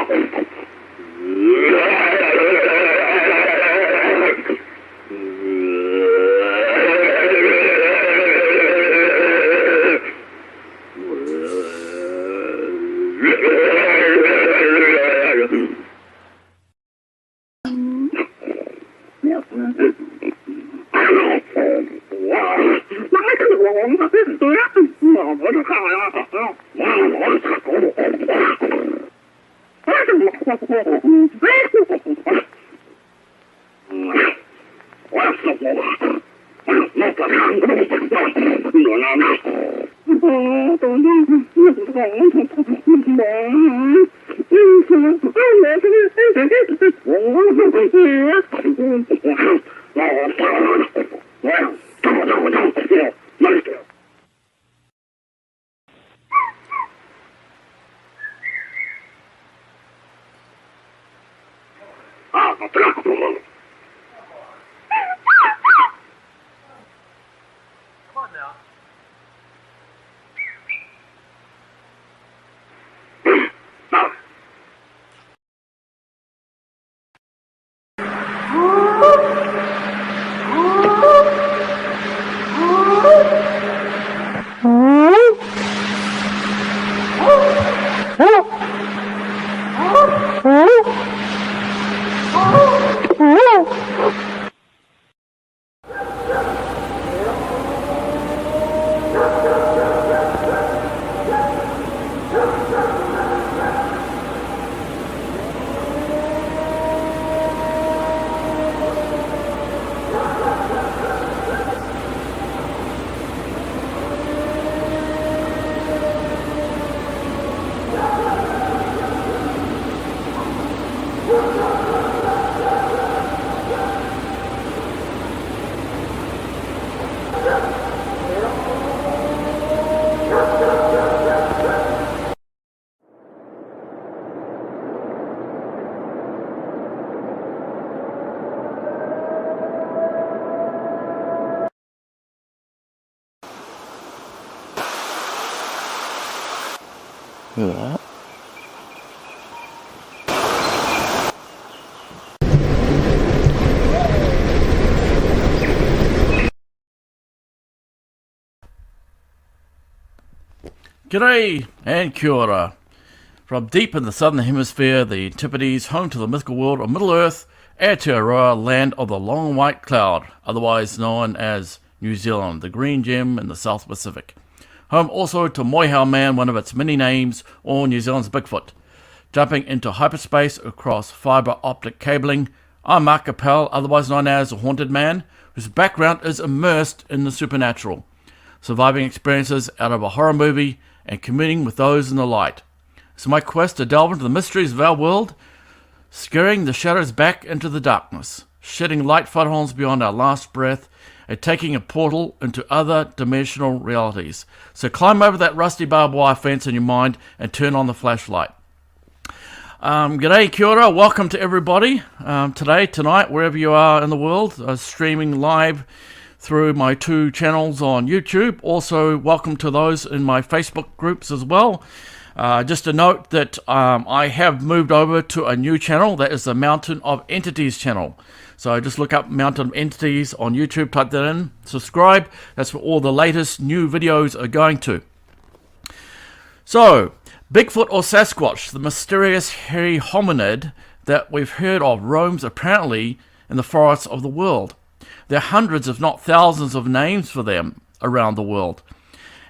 Look at that. G'day and kia ora. From deep in the southern hemisphere, the Antipodes, home to the mythical world of Middle-earth, Aotearoa, land of the long white cloud, otherwise known as New Zealand, the green gem in the South Pacific. Home also to Moihau Man, one of its many names, or New Zealand's Bigfoot. Jumping into hyperspace across fibre optic cabling, I'm Marc Coppell, otherwise known as a Haunted Man, whose background is immersed in the supernatural, surviving experiences out of a horror movie and communing with those in the light. It's my quest to delve into the mysteries of our world, scaring the shadows back into the darkness, shedding light photons beyond our last breath, and taking a portal into other dimensional realities. So climb over that rusty barbed wire fence in your mind and turn on the flashlight. G'day, kia ora, welcome to everybody. Tonight, wherever you are in the world, streaming live through my 2 channels on YouTube. Also, welcome to those in my Facebook groups as well. Just a note that I have moved over to a new channel, that is the Mountain of Entities channel. So just look up Mountain of Entities on YouTube, type that in, subscribe. That's where all the latest new videos are going to. So, Bigfoot or Sasquatch, the mysterious hairy hominid that we've heard of, roams apparently in the forests of the world. There are hundreds, if not thousands, of names for them around the world.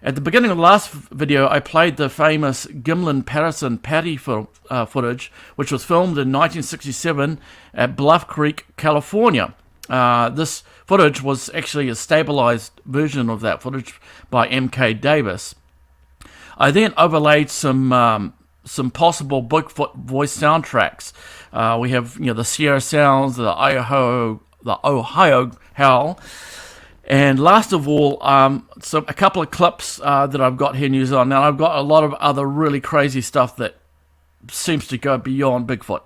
At the beginning of the last video, I played the famous Gimlin-Patterson Patty footage, which was filmed in 1967 at Bluff Creek, California. This footage was actually a stabilized version of that footage by M.K. Davis. I then overlaid some possible Bigfoot voice soundtracks. We have, the Sierra Sounds, the Ohio Howl, and last of all, a couple of clips that I've got here in New Zealand. Now, I've got a lot of other really crazy stuff that seems to go beyond Bigfoot.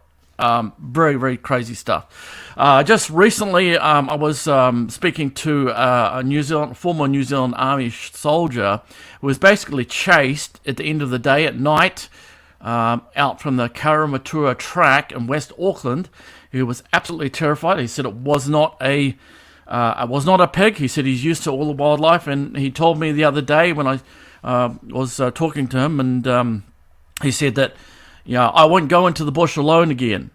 Very, very crazy stuff. Just recently, I was speaking to a former New Zealand Army soldier who was basically chased at the end of the day at night out from the Karamatura track in West Auckland. He was absolutely terrified. He said it was not a pig. He said he's used to all the wildlife, and he told me the other day when I was talking to him, and he said that, I won't go into the bush alone again.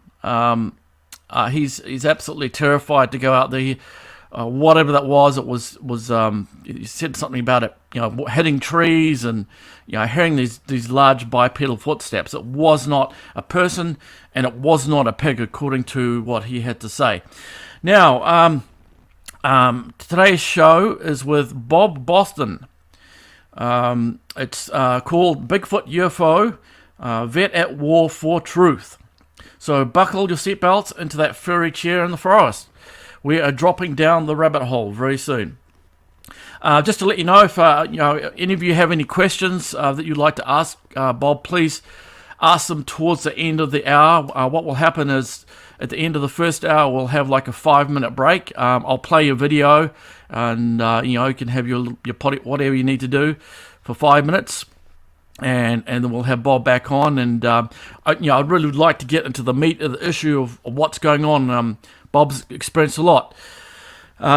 He's absolutely terrified to go out there. Whatever that was, it was he said something about it, hitting trees and hearing these large bipedal footsteps. It was not a person, and it was not a pig, according to what he had to say. Now, today's show is with Bobboston. It's called Bigfoot UFO-Vet at War for Truth. So buckle your seatbelts into that furry chair in the forest. We are dropping down the rabbit hole very soon. Just to let you know, if any of you have any questions that you'd like to ask Bob, please ask them towards the end of the hour. What will happen is, at the end of the first hour, we'll have like a 5-minute break. I'll play your video, and you can have your potty, whatever you need to do, for 5 minutes, and then we'll have Bob back on. And I'd really would like to get into the meat of the issue of what's going on. Bob's experienced a lot.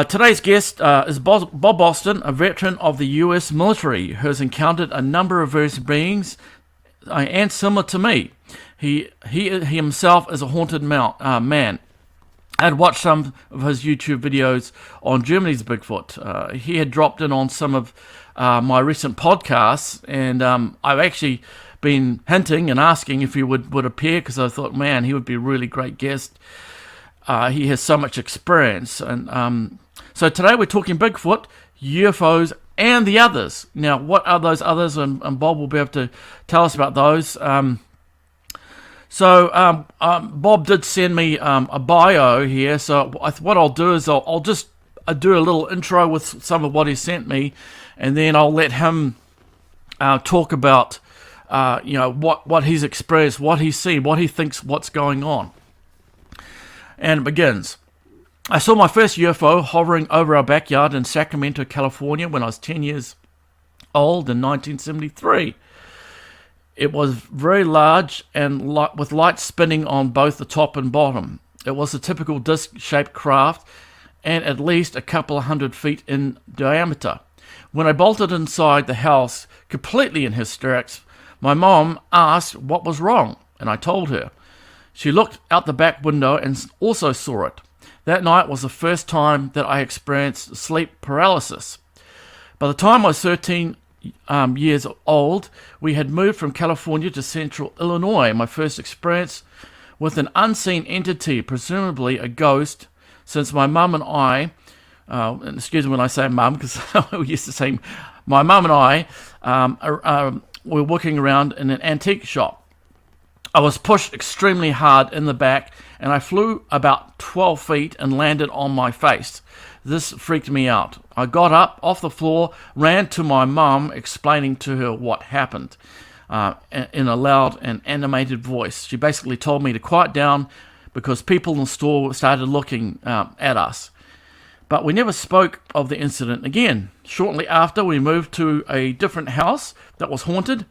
Today's guest is Bob Austin, a veteran of the U.S. military, who has encountered a number of various beings, and similar to me. He himself is a haunted man. I had watched some of his YouTube videos on Germany's Bigfoot. He had dropped in on some of my recent podcasts, and I've actually been hinting and asking if he would appear, because I thought, man, he would be a really great guest. He has so much experience. And so today we're talking Bigfoot, UFOs, and the others. Now, what are those others? And Bob will be able to tell us about those. Bob did send me a bio here. So what I'll do is I'll just do a little intro with some of what he sent me, and then I'll let him talk about what he's experienced, what he's seen, what he thinks what's going on. And it begins. I saw my first UFO hovering over our backyard in Sacramento, California, when I was 10 years old in 1973. It was very large and with lights spinning on both the top and bottom. It was a typical disc-shaped craft and at least a couple of 100 feet in diameter. When I bolted inside the house, completely in hysterics, my mom asked what was wrong, and I told her. She looked out the back window and also saw it. That night was the first time that I experienced sleep paralysis. By the time I was 13 years old, we had moved from California to central Illinois. My first experience with an unseen entity, presumably a ghost, since my mum and I, excuse me when I say mum, because we used to say my mum and I were walking around in an antique shop. I was pushed extremely hard in the back, and I flew about 12 feet and landed on my face. This freaked me out. I got up off the floor, ran to my mum, explaining to her what happened in a loud and animated voice. She basically told me to quiet down because people in the store started looking at us. But we never spoke of the incident again. Shortly after, we moved to a different house that was haunted.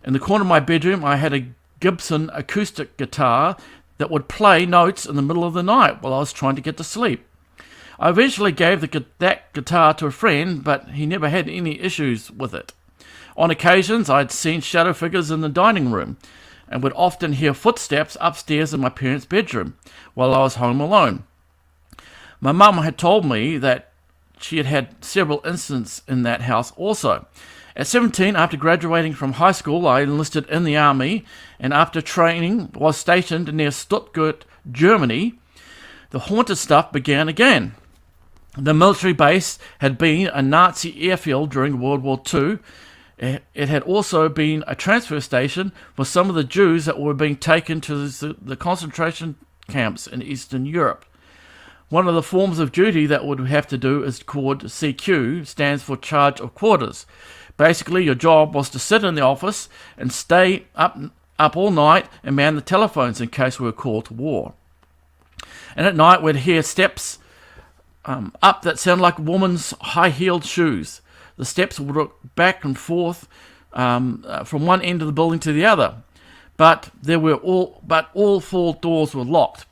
In the corner of my bedroom, I had a Gibson acoustic guitar that would play notes in the middle of the night while I was trying to get to sleep. I eventually gave that guitar to a friend, but he never had any issues with it. On occasions, I'd seen shadow figures in the dining room and would often hear footsteps upstairs in my parents' bedroom while I was home alone. My mum had told me that she had had several incidents in that house also. At 17, after graduating from high school, I enlisted in the army, and after training was stationed near Stuttgart, Germany. The haunted stuff began again. The military base had been a Nazi airfield during World War II. It had also been a transfer station for some of the Jews that were being taken to the concentration camps in Eastern Europe. One of the forms of duty that would have to do is called CQ, stands for Charge of Quarters. Basically, your job was to sit in the office and stay up all night and man the telephones in case we were called to war. And at night, we'd hear steps up that sounded like a woman's high-heeled shoes. The steps would look back and forth from one end of the building to the other. but all four doors were locked.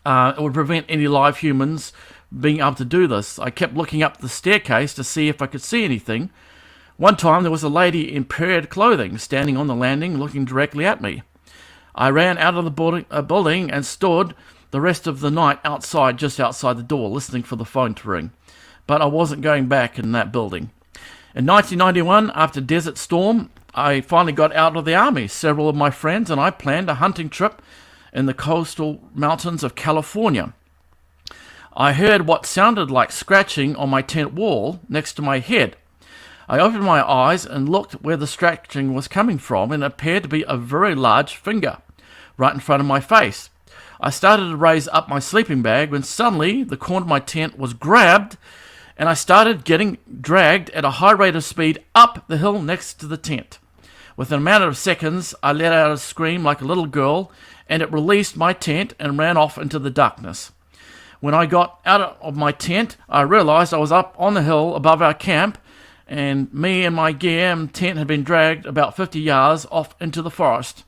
It would prevent any live humans being able to do this. I kept looking up the staircase to see if I could see anything. One time there was a lady in period clothing standing on the landing looking directly at me. I ran out of the building and stood the rest of the night outside, just outside the door, listening for the phone to ring. But I wasn't going back in that building. In 1991, after Desert Storm, I finally got out of the army. Several of my friends and I planned a hunting trip in the coastal mountains of California. I heard what sounded like scratching on my tent wall next to my head. I opened my eyes and looked where the scratching was coming from, and it appeared to be a very large finger right in front of my face. I started to raise up my sleeping bag when suddenly the corner of my tent was grabbed and I started getting dragged at a high rate of speed up the hill next to the tent. Within a matter of seconds, I let out a scream like a little girl, and it released my tent and ran off into the darkness. When I got out of my tent, I realized I was up on the hill above our camp, and me and my gear and tent had been dragged about 50 yards off into the forest.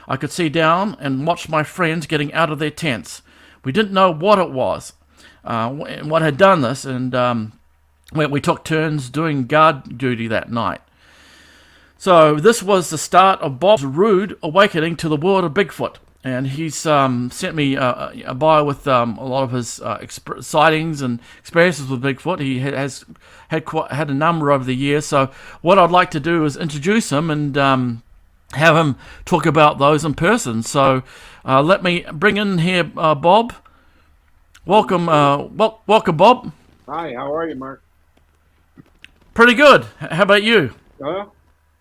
I could see down and watch my friends getting out of their tents. We didn't know what it was, what had done this, and we took turns doing guard duty that night. So this was the start of Bob's rude awakening to the world of Bigfoot. And he's sent me a bio with a lot of his sightings and experiences with Bigfoot. He has had a number over the years. So what I'd like to do is introduce him and have him talk about those in person. So let me bring in here Bob. Welcome, welcome, Bob. Hi, how are you, Mark? Pretty good. How about you?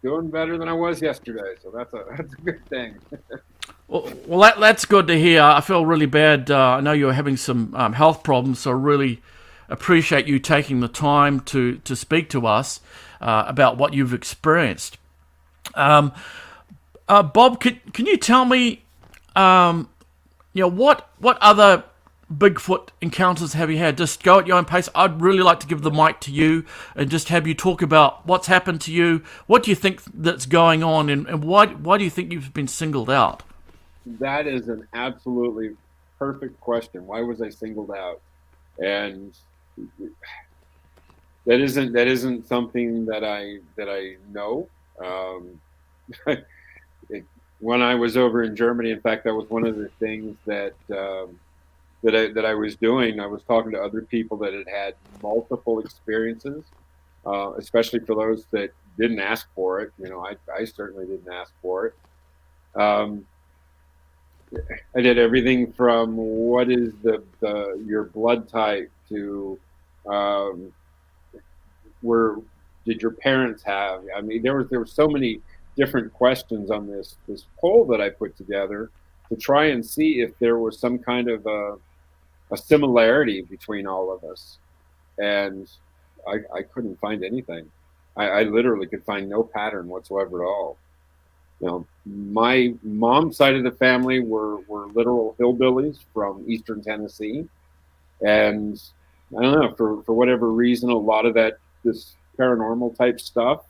Doing better than I was yesterday, so that's a good thing. Well, that's good to hear. I feel really bad. I know you're having some health problems, so I really appreciate you taking the time to speak to us about what you've experienced. Bob, can you tell me, what other Bigfoot encounters have you had? Just go at your own pace. I'd really like to give the mic to you and just have you talk about what's happened to you. What do you think that's going on, and why do you think you've been singled out? That is an absolutely perfect question. Why was I singled out? And that isn't something that I know. When I was over in Germany, in fact, that was one of the things that I was doing. I was talking to other people that had multiple experiences, especially for those that didn't ask for it. I certainly didn't ask for it. I did everything from what is your blood type to where did your parents have? I mean, there were so many different questions on this poll that I put together to try and see if there was some kind of a similarity between all of us, and I couldn't find anything. I literally could find no pattern whatsoever at all. My mom's side of the family were literal hillbillies from eastern Tennessee, and I don't know, for whatever reason, a lot of this paranormal type stuff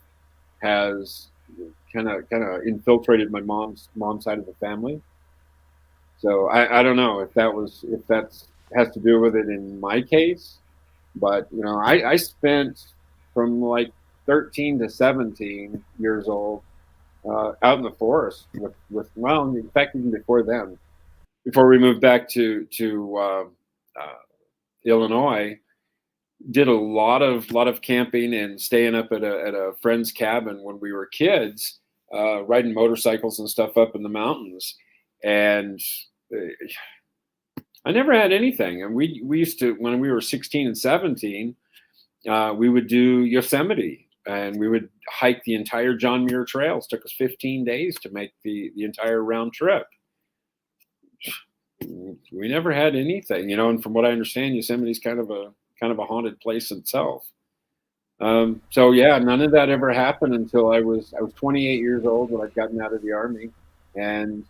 has kind of infiltrated my mom's side of the family. So I don't know if that's has to do with it in my case, but I spent from like 13 to 17 years old out in the forest with in fact, even before then, before we moved back to Illinois, did a lot of camping and staying up at a friend's cabin when we were kids, riding motorcycles and stuff up in the mountains, and I never had anything. And we used to, when we were 16 and 17, we would do Yosemite. And we would hike the entire John Muir trails. It took us 15 days to make the entire round trip. We never had anything, and from what I understand, Yosemite's kind of a haunted place itself. So yeah, none of that ever happened until I was 28 years old when I'd gotten out of the Army, and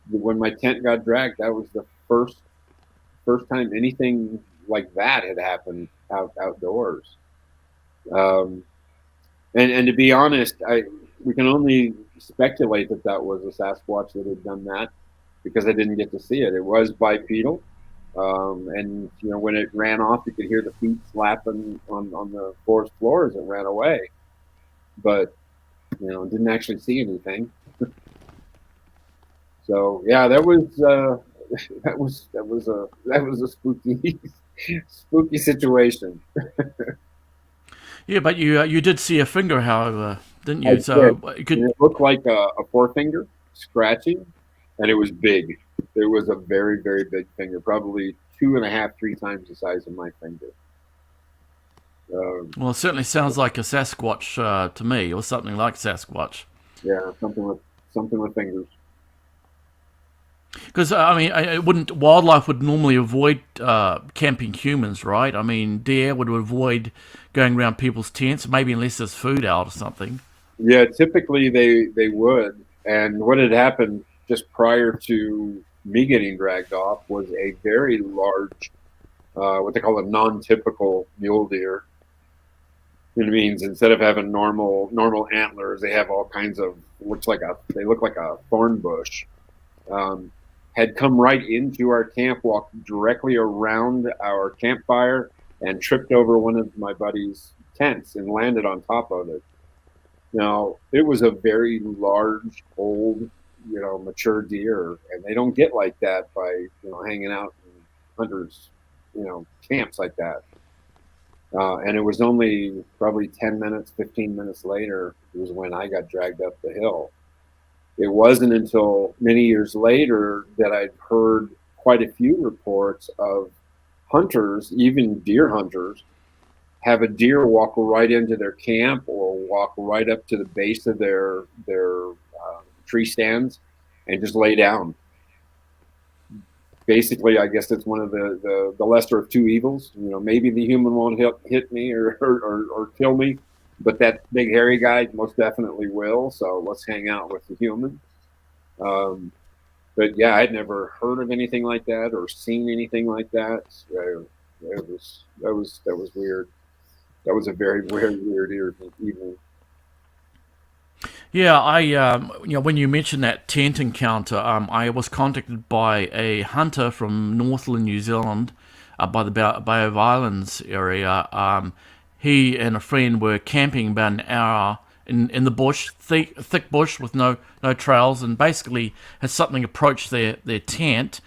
when my tent got dragged, that was the first time anything like that had happened outdoors. And to be honest, we can only speculate that that was a Sasquatch that had done that, because I didn't get to see it. It was bipedal, and when it ran off, you could hear the feet slapping on the forest floor as it ran away. But didn't actually see anything. So yeah, that was a spooky spooky situation. Yeah, but you did see a finger, however, didn't I you? So did. you could. And it looked like a forefinger scratching, and it was big. It was a very, very big finger, probably 2.5, 3 times the size of my finger. Well, it certainly sounds like a Sasquatch to me, or something like Sasquatch. Yeah, something with fingers. Because I mean, it wouldn't wildlife would normally avoid camping humans, right? I mean, deer would avoid going around people's tents, maybe unless there's food out or something. Yeah, typically they would. And what had happened just prior to me getting dragged off was a very large, what they call a non-typical mule deer. It means instead of having normal antlers, they have all kinds of they look like a thorn bush. Had come right into our camp, walked directly around our campfire, and tripped over one of my buddy's tents and landed on top of it. Now, it was a very large, old, mature deer, and they don't get like that by, hanging out in hunters, camps like that. And it was only probably 10 minutes, 15 minutes later was when I got dragged up the hill. It wasn't until many years later that I'd heard quite a few reports of hunters, even deer hunters, have a deer walk right into their camp or walk right up to the base of their tree stands and just lay down. Basically, I guess it's one of the lesser of two evils. Maybe the human won't hit me or kill me, but that big hairy guy most definitely will. So let's hang out with the human. But yeah, I'd never heard of anything like that or seen anything like that. That was weird. That was a very, very weird evening. Yeah, when you mentioned that tent encounter, I was contacted by a hunter from Northland, New Zealand, by the Bay of Islands area. He and a friend were camping about an hour in the bush, thick bush with no trails, and basically had something approach their tent,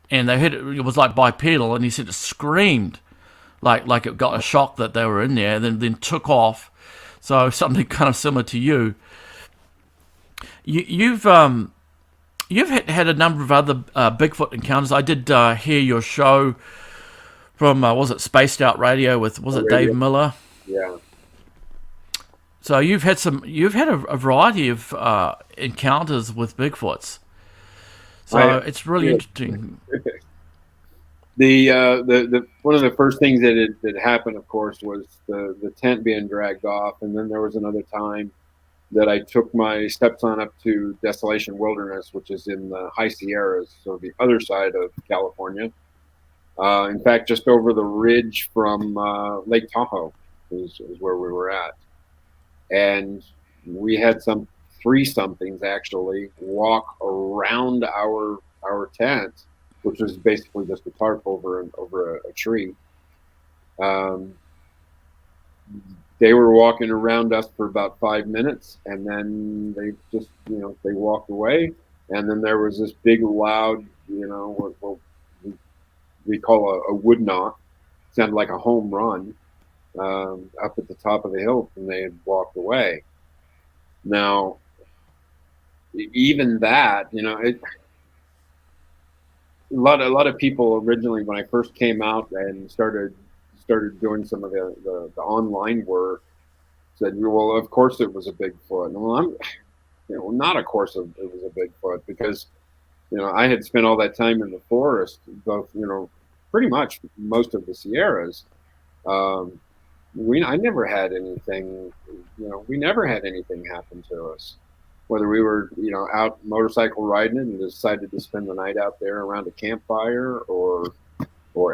and they heard it was like bipedal, and he said it screamed like it got a shock that they were in there, and then took off. So something kind of similar to you. You've had a number of other Bigfoot encounters. I did hear your show from was it Spaced Out Radio with Dave Miller? Yeah. So you've had a variety of encounters with Bigfoots. So it's really interesting. The one of the first things that happened, of course, was the tent being dragged off, and then there was another time that I took my stepson up to Desolation Wilderness, which is in the High Sierras, so the other side of California. In fact, just over the ridge from Lake Tahoe is where we were at. And we had three somethings actually walk around our tent, which was basically just a tarp over a tree. They were walking around us for about 5 minutes, and then they just, they walked away. And then there was this big, loud, what we call a wood knock. Sounded like a home run up at the top of the hill, and they had walked away. Now, even that, a lot of people originally, when I first came out and started doing some of the online work, said, well, of course it was a Bigfoot. Well, not of course it was a Bigfoot, because, I had spent all that time in the forest, both, pretty much most of the Sierras. I never had anything, we never had anything happen to us. Whether we were, out motorcycle riding and decided to spend the night out there around a campfire, or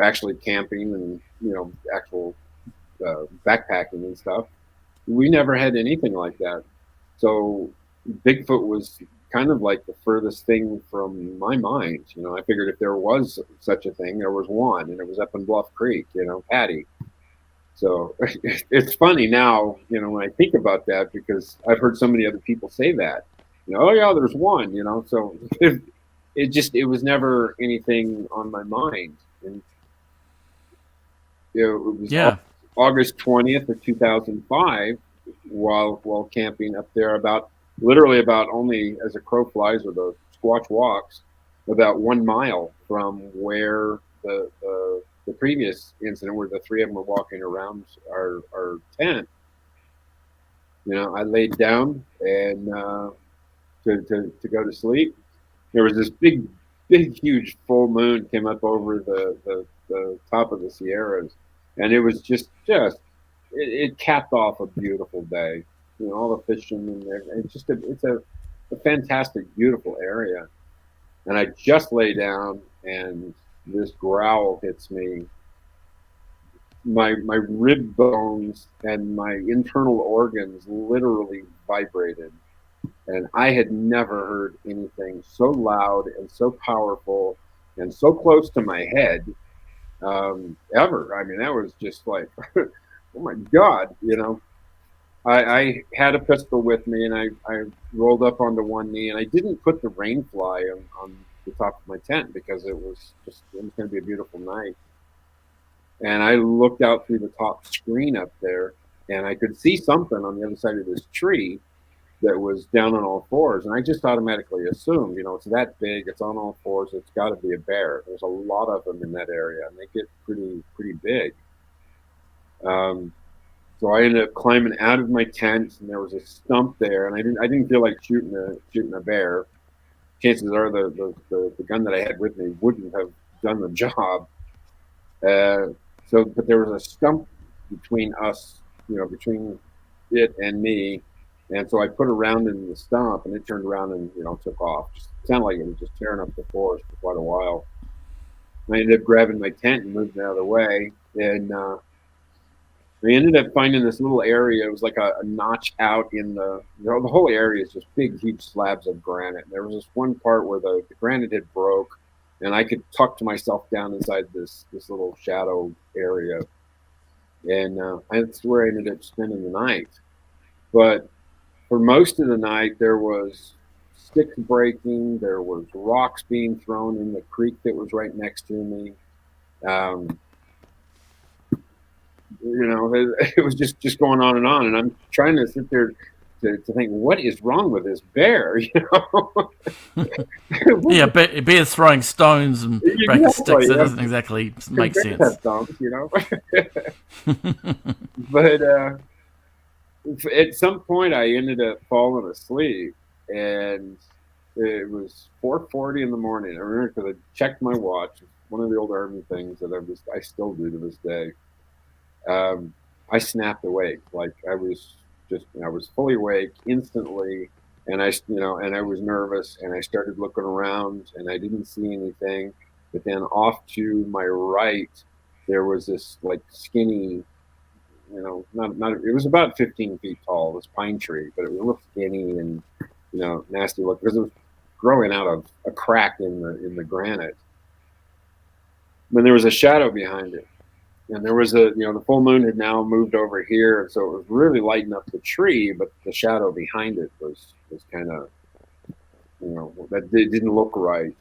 actually camping and, actual backpacking and stuff. We never had anything like that. So Bigfoot was kind of like the furthest thing from my mind. You know, I figured if there was such a thing, there was one, and it was up in Bluff Creek, you know, Patty. So it's funny now, you know, when I think about that, because I've heard so many other people say that, you know, oh yeah, there's one, you know, so it was never anything on my mind. And, you know, it was Yeah. August 20th of 2005 while camping up there literally about only as a crow flies or the Squatch walks about 1 mile from where the previous incident where the three of them were walking around our tent. You know, I laid down and to go to sleep. There was this big, huge full moon came up over the top of the Sierras, and it was just it capped off a beautiful day. You know, all the fishing and it's a fantastic, beautiful area. And I just lay down, and this growl hits me. My rib bones and my internal organs literally vibrated, and I had never heard anything so loud and so powerful and so close to my head ever. I mean, that was just like, oh my God, you know. I had a pistol with me, and I rolled up onto one knee, and I didn't put the rain fly on the top of my tent because it was going to be a beautiful night. And I looked out through the top screen up there, and I could see something on the other side of this tree that was down on all fours. And I just automatically assumed, you know, it's that big, it's on all fours, it's got to be a bear. There's a lot of them in that area, and they get pretty big. So I ended up climbing out of my tent, and there was a stump there, and I didn't feel like shooting a bear. Chances are the gun that I had with me wouldn't have done the job. But there was a stump between us, you know, between it and me, and so I put a round in the stump, and it turned around and, you know, took off. Just sounded like it was just tearing up the forest for quite a while. And I ended up grabbing my tent and moving out of the way, and we ended up finding this little area. It was like a notch out in the whole area is just big, huge slabs of granite. And there was this one part where the granite had broke, and I could tuck to myself down inside this little shadow area. And that's where I ended up spending the night. But for most of the night, there was sticks breaking. There was rocks being thrown in the creek that was right next to me. You know, it was just going on, and I'm trying to sit there to think, what is wrong with this bear? You know? Yeah, bears throwing stones and breaking sticks. That doesn't exactly make sense. Stones, you know? But at some point, I ended up falling asleep, and it was 4:40 in the morning. I remember because I checked my watch. It's one of the old Army things that I still do to this day. I snapped awake. Like I was fully awake instantly, and I was nervous, and I started looking around, and I didn't see anything. But then off to my right, there was this like skinny, you know, not it was about 15 feet tall, this pine tree, but it was a little skinny and, you know, nasty look because it was growing out of a crack in the granite. But there was a shadow behind it. And there was the full moon had now moved over here, so it was really lighting up the tree, but the shadow behind it was kind of, you know, that didn't look right.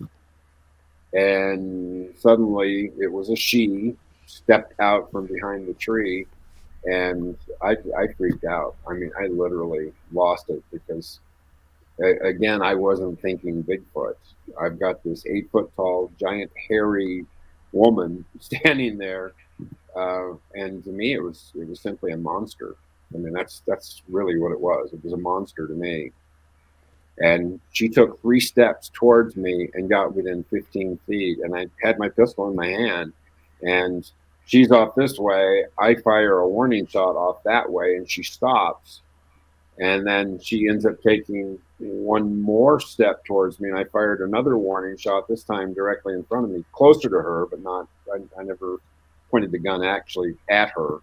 And suddenly it was a she stepped out from behind the tree, and I freaked out. I mean, I literally lost it because, again, I wasn't thinking Bigfoot. I've got this 8-foot tall, giant, hairy woman standing there. And to me, it was simply a monster. I mean, that's really what it was. It was a monster to me. And she took 3 steps towards me and got within 15 feet. And I had my pistol in my hand, and she's off this way. I fire a warning shot off that way, and she stops. And then she ends up taking one more step towards me, and I fired another warning shot, this time directly in front of me, closer to her, but not. I never pointed the gun actually at her,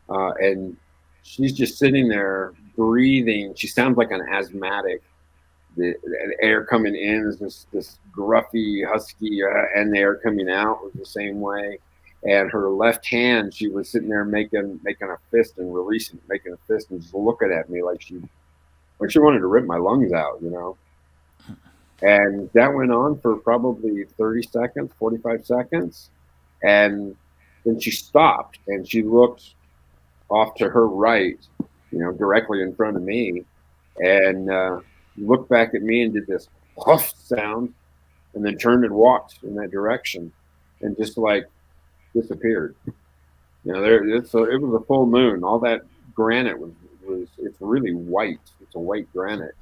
and she's just sitting there breathing. She sounds like an asthmatic. The air coming in is this gruffy, husky, and the air coming out was the same way. And her left hand, she was sitting there making a fist and releasing, making a fist and just looking at me like she wanted to rip my lungs out, you know. And that went on for probably 30 seconds, 45 seconds. And then she stopped and she looked off to her right, you know, directly in front of me, and looked back at me and did this huff sound, and then turned and walked in that direction, and just like disappeared. You know, it was a full moon. All that granite was it's really white. It's a white granite,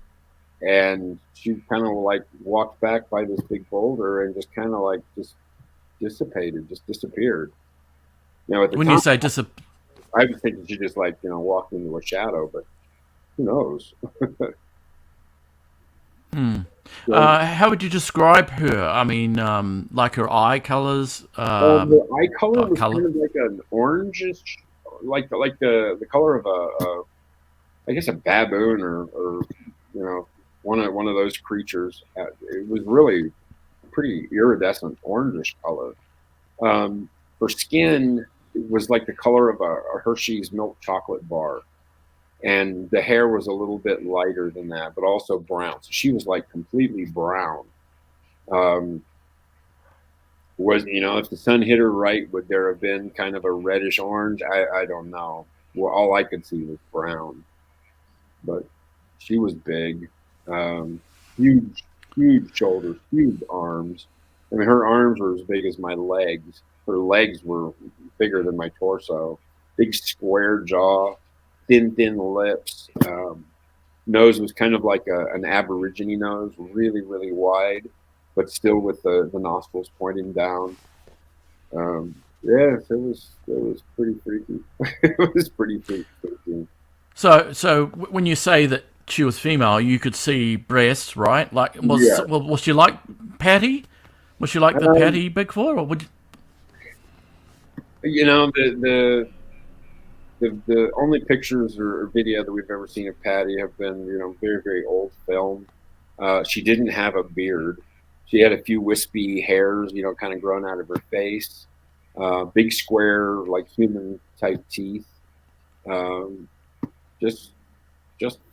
and she kind of like walked back by this big boulder and just kind of like just dissipated, just disappeared. You know, at the when time, you say I was thinking she just like, you know, walked into a shadow, but who knows? How would you describe her? I mean, like her eye colors. The eye color was kind of like an orangish, like the color of I guess a baboon or you know, one of those creatures. It was really pretty iridescent orangish color. Her skin was like the color of a Hershey's milk chocolate bar. And the hair was a little bit lighter than that, but also brown. So she was like completely brown. Was, you know, if the sun hit her right, would there have been kind of a reddish orange? I don't know. Well, all I could see was brown. But she was big, huge shoulders, huge arms. I mean, her arms were as big as my legs. Her legs were bigger than my torso. Big square jaw. Thin lips. Nose was kind of like an Aborigine nose, really, really wide, but still with the nostrils pointing down. Yes, it was pretty freaky. It was pretty freaky. So when you say that she was female, you could see breasts, right? Like, was she like Patty? Was she like the Patty Bigfoot, or would you know, the only pictures or video that we've ever seen of Patty have been, you know, very, very old film. She didn't have a beard. She had a few wispy hairs, you know, kind of growing out of her face. Big square, like human type teeth. Just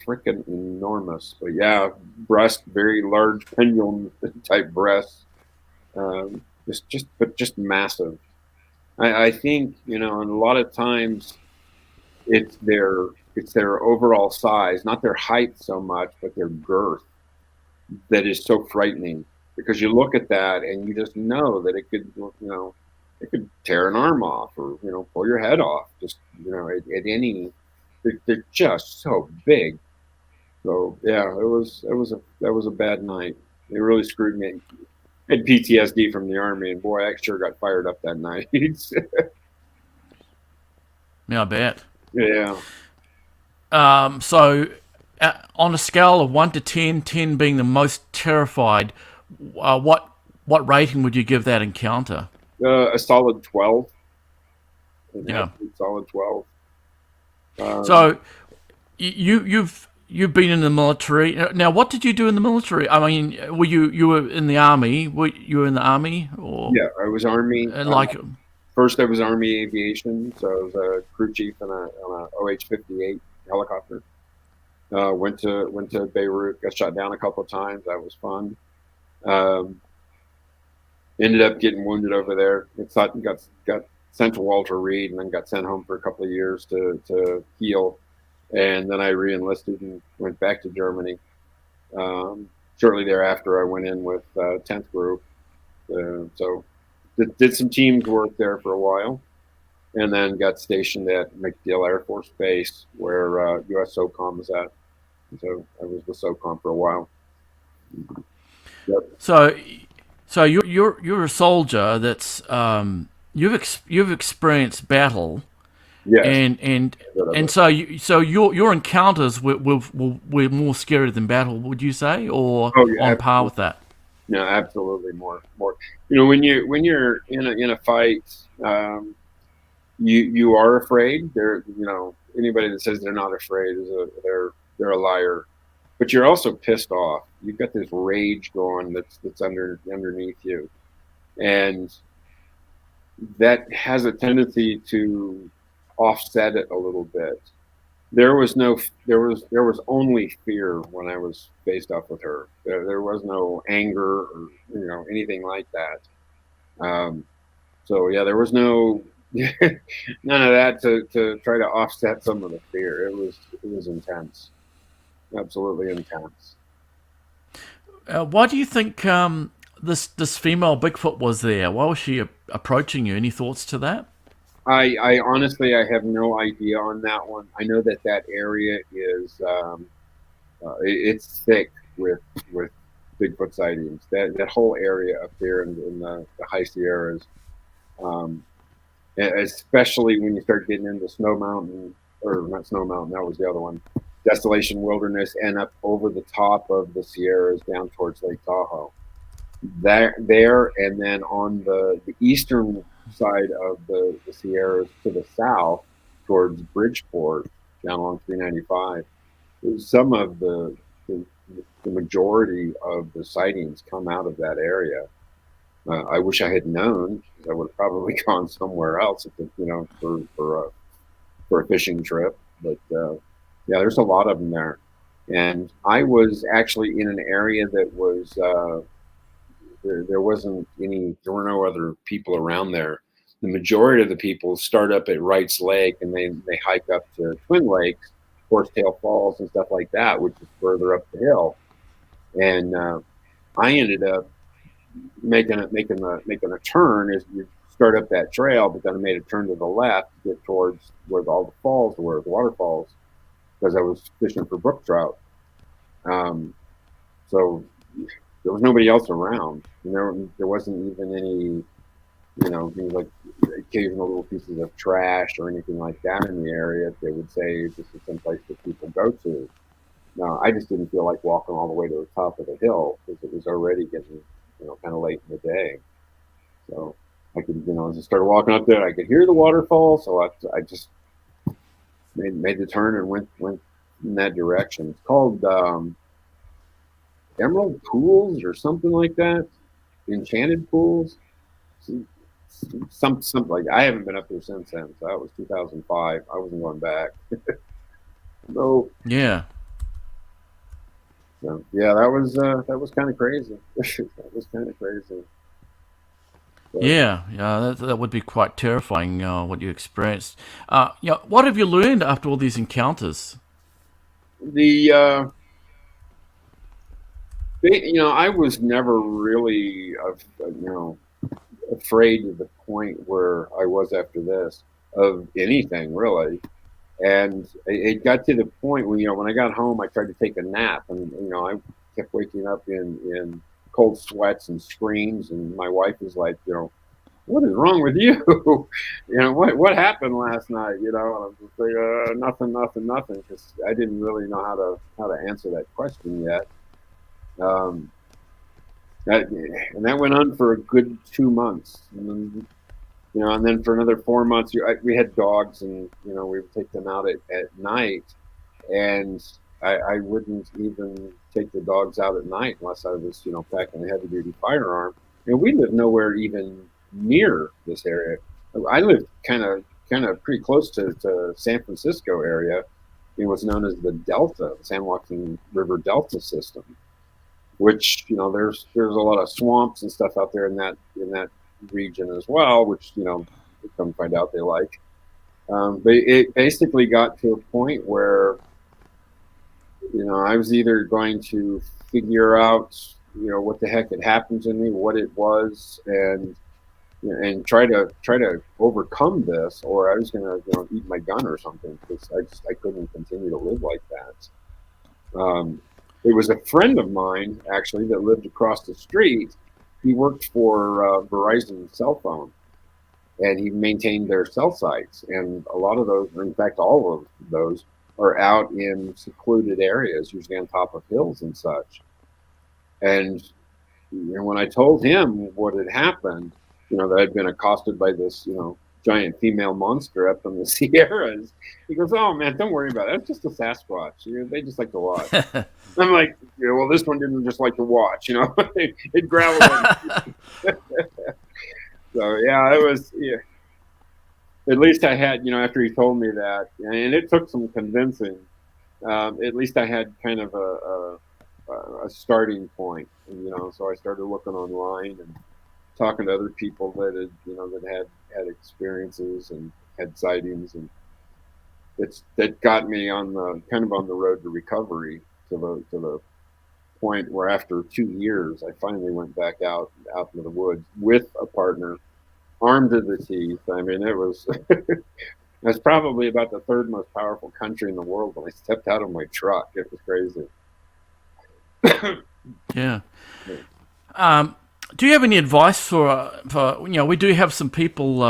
freaking enormous. But yeah, breast, very large pendulum type breasts. Just massive. I think, you know, and a lot of times it's their overall size, not their height so much, but their girth that is so frightening, because you look at that and you just know that it could, you know, it could tear an arm off or, you know, pull your head off. Just, you know, at any, they're just so big. So yeah, that was a bad night. It really screwed me. I had PTSD from the Army, and boy, I sure got fired up that night. Yeah, I bet. Yeah. So, on a scale of 1 to 10, 10 being the most terrified, what rating would you give that encounter? A solid 12. Yeah, solid 12. So, you've been in the military. Now, what did you do in the military? I mean, were you were in the Army? Were you in the Army, or? Yeah, I was Army. Like. First, I was Army Aviation, so I was a crew chief on a OH-58 helicopter. Went to Beirut, got shot down a couple of times. That was fun. Ended up getting wounded over there. Got sent to Walter Reed, and then got sent home for a couple of years to heal. And then I re-enlisted and went back to Germany. Shortly thereafter, I went in with 10th Group. So did some teams work there for a while, and then got stationed at MacDill Air Force Base, where U.S. SOCOM was at. So I was with SOCOM for a while. Yep. So you're a soldier that's you've experienced battle. Yes. And so your encounters were more scary than battle, would you say, or on par with that? No, absolutely more. You know, when you're in a fight, you are afraid. There, you know, anybody that says they're not afraid they're a liar. But you're also pissed off. You've got this rage going that's underneath you, and that has a tendency to offset it a little bit. There was only fear when I was faced up with her. There was no anger or anything like that. So yeah, there was no none of that to try to offset some of the fear. It was intense, absolutely intense. Why do you think this female Bigfoot was there? Why was she approaching you? Any thoughts to that? I honestly I have no idea on that one. I know that area is it's thick with Bigfoot sightings. That whole area up there in the high Sierras, um, especially when you start getting into Snow Mountain, or not Snow Mountain, that was the other one, Desolation Wilderness, and up over the top of the Sierras down towards Lake Tahoe. There, and then on the eastern side of the Sierras to the south towards Bridgeport down along 395, some of the, the majority of the sightings come out of that area. I wish I had known, because I would have probably gone somewhere else, for a fishing trip. But yeah, there's a lot of them there. And I was actually in an area that was there wasn't any, there were no other people around there. The majority of the people start up at Wright's Lake, and they hike up to Twin Lakes, Horsetail Falls, and stuff like that, which is further up the hill. And I ended up making a turn as you start up that trail, but then I made a turn to the left to get towards where all the falls were, the waterfalls, because I was fishing for brook trout. So there was nobody else around. And there wasn't even any, things like occasional little pieces of trash or anything like that in the area. They would say this is some place that people go to. No, I just didn't feel like walking all the way to the top of the hill because it was already getting, kind of late in the day. So I could, as I started walking up there, I could hear the waterfall. So I just made the turn and went in that direction. It's called Emerald Pools or something like that. Enchanted Pools. Something like that. I haven't been up there since then. So that was 2005. I wasn't going back. No. Yeah. So, yeah, that was kind of crazy. That was kind of crazy. But, Yeah, that would be quite terrifying. What you experienced. What have you learned after all these encounters? I was never really, afraid to the point where I was after this of anything really. And it got to the point when when I got home, I tried to take a nap, and I kept waking up in cold sweats and screams, and my wife was like, what is wrong with you? What happened last night? And I'm just like, nothing, because I didn't really know how to answer that question yet. That went on for a good 2 months, and then for another 4 months, we had dogs, and we would take them out at night, and I wouldn't even take the dogs out at night unless I was packing a heavy duty firearm. And we lived nowhere even near this area. I lived kind of pretty close to San Francisco area in what's known as the Delta, the San Joaquin River Delta system, which there's a lot of swamps and stuff out there in that region as well, which come find out they like. But it basically got to a point where I was either going to figure out what the heck had happened to me, what it was, and try to overcome this, or I was going to eat my gun or something, because I couldn't continue to live like that. It was a friend of mine actually that lived across the street. He worked for Verizon cell phone, and he maintained their cell sites. And a lot of those, or in fact, all of those, are out in secluded areas, usually on top of hills and such. And when I told him what had happened, that I'd been accosted by this, giant female monster up in the Sierras. He goes, "Oh man, don't worry about it. It's just a Sasquatch. They just like to watch." I'm like, "Yeah, well, this one didn't just like to watch, it growled." So yeah, it was. Yeah. At least I had, after he told me that, and it took some convincing. At least I had kind of a starting point, so I started looking online and talking to other people that had experiences and had sightings, and that got me on the road to recovery, to the point where after 2 years I finally went back out into the woods with a partner, armed to the teeth. I mean, it was that's probably about the third most powerful country in the world when I stepped out of my truck. It was crazy. Yeah. Do you have any advice for we do have some people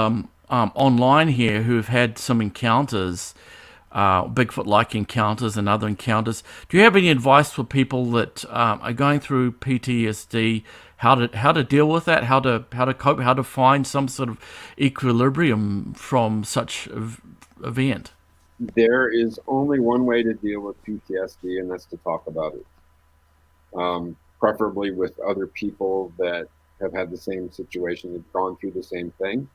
online here who have had some encounters, Bigfoot-like encounters and other encounters. Do you have any advice for people that are going through PTSD, how to deal with that, how to cope, how to find some sort of equilibrium from such event? There is only one way to deal with PTSD, and that's to talk about it. Preferably with other people that have had the same situation, have gone through the same thing.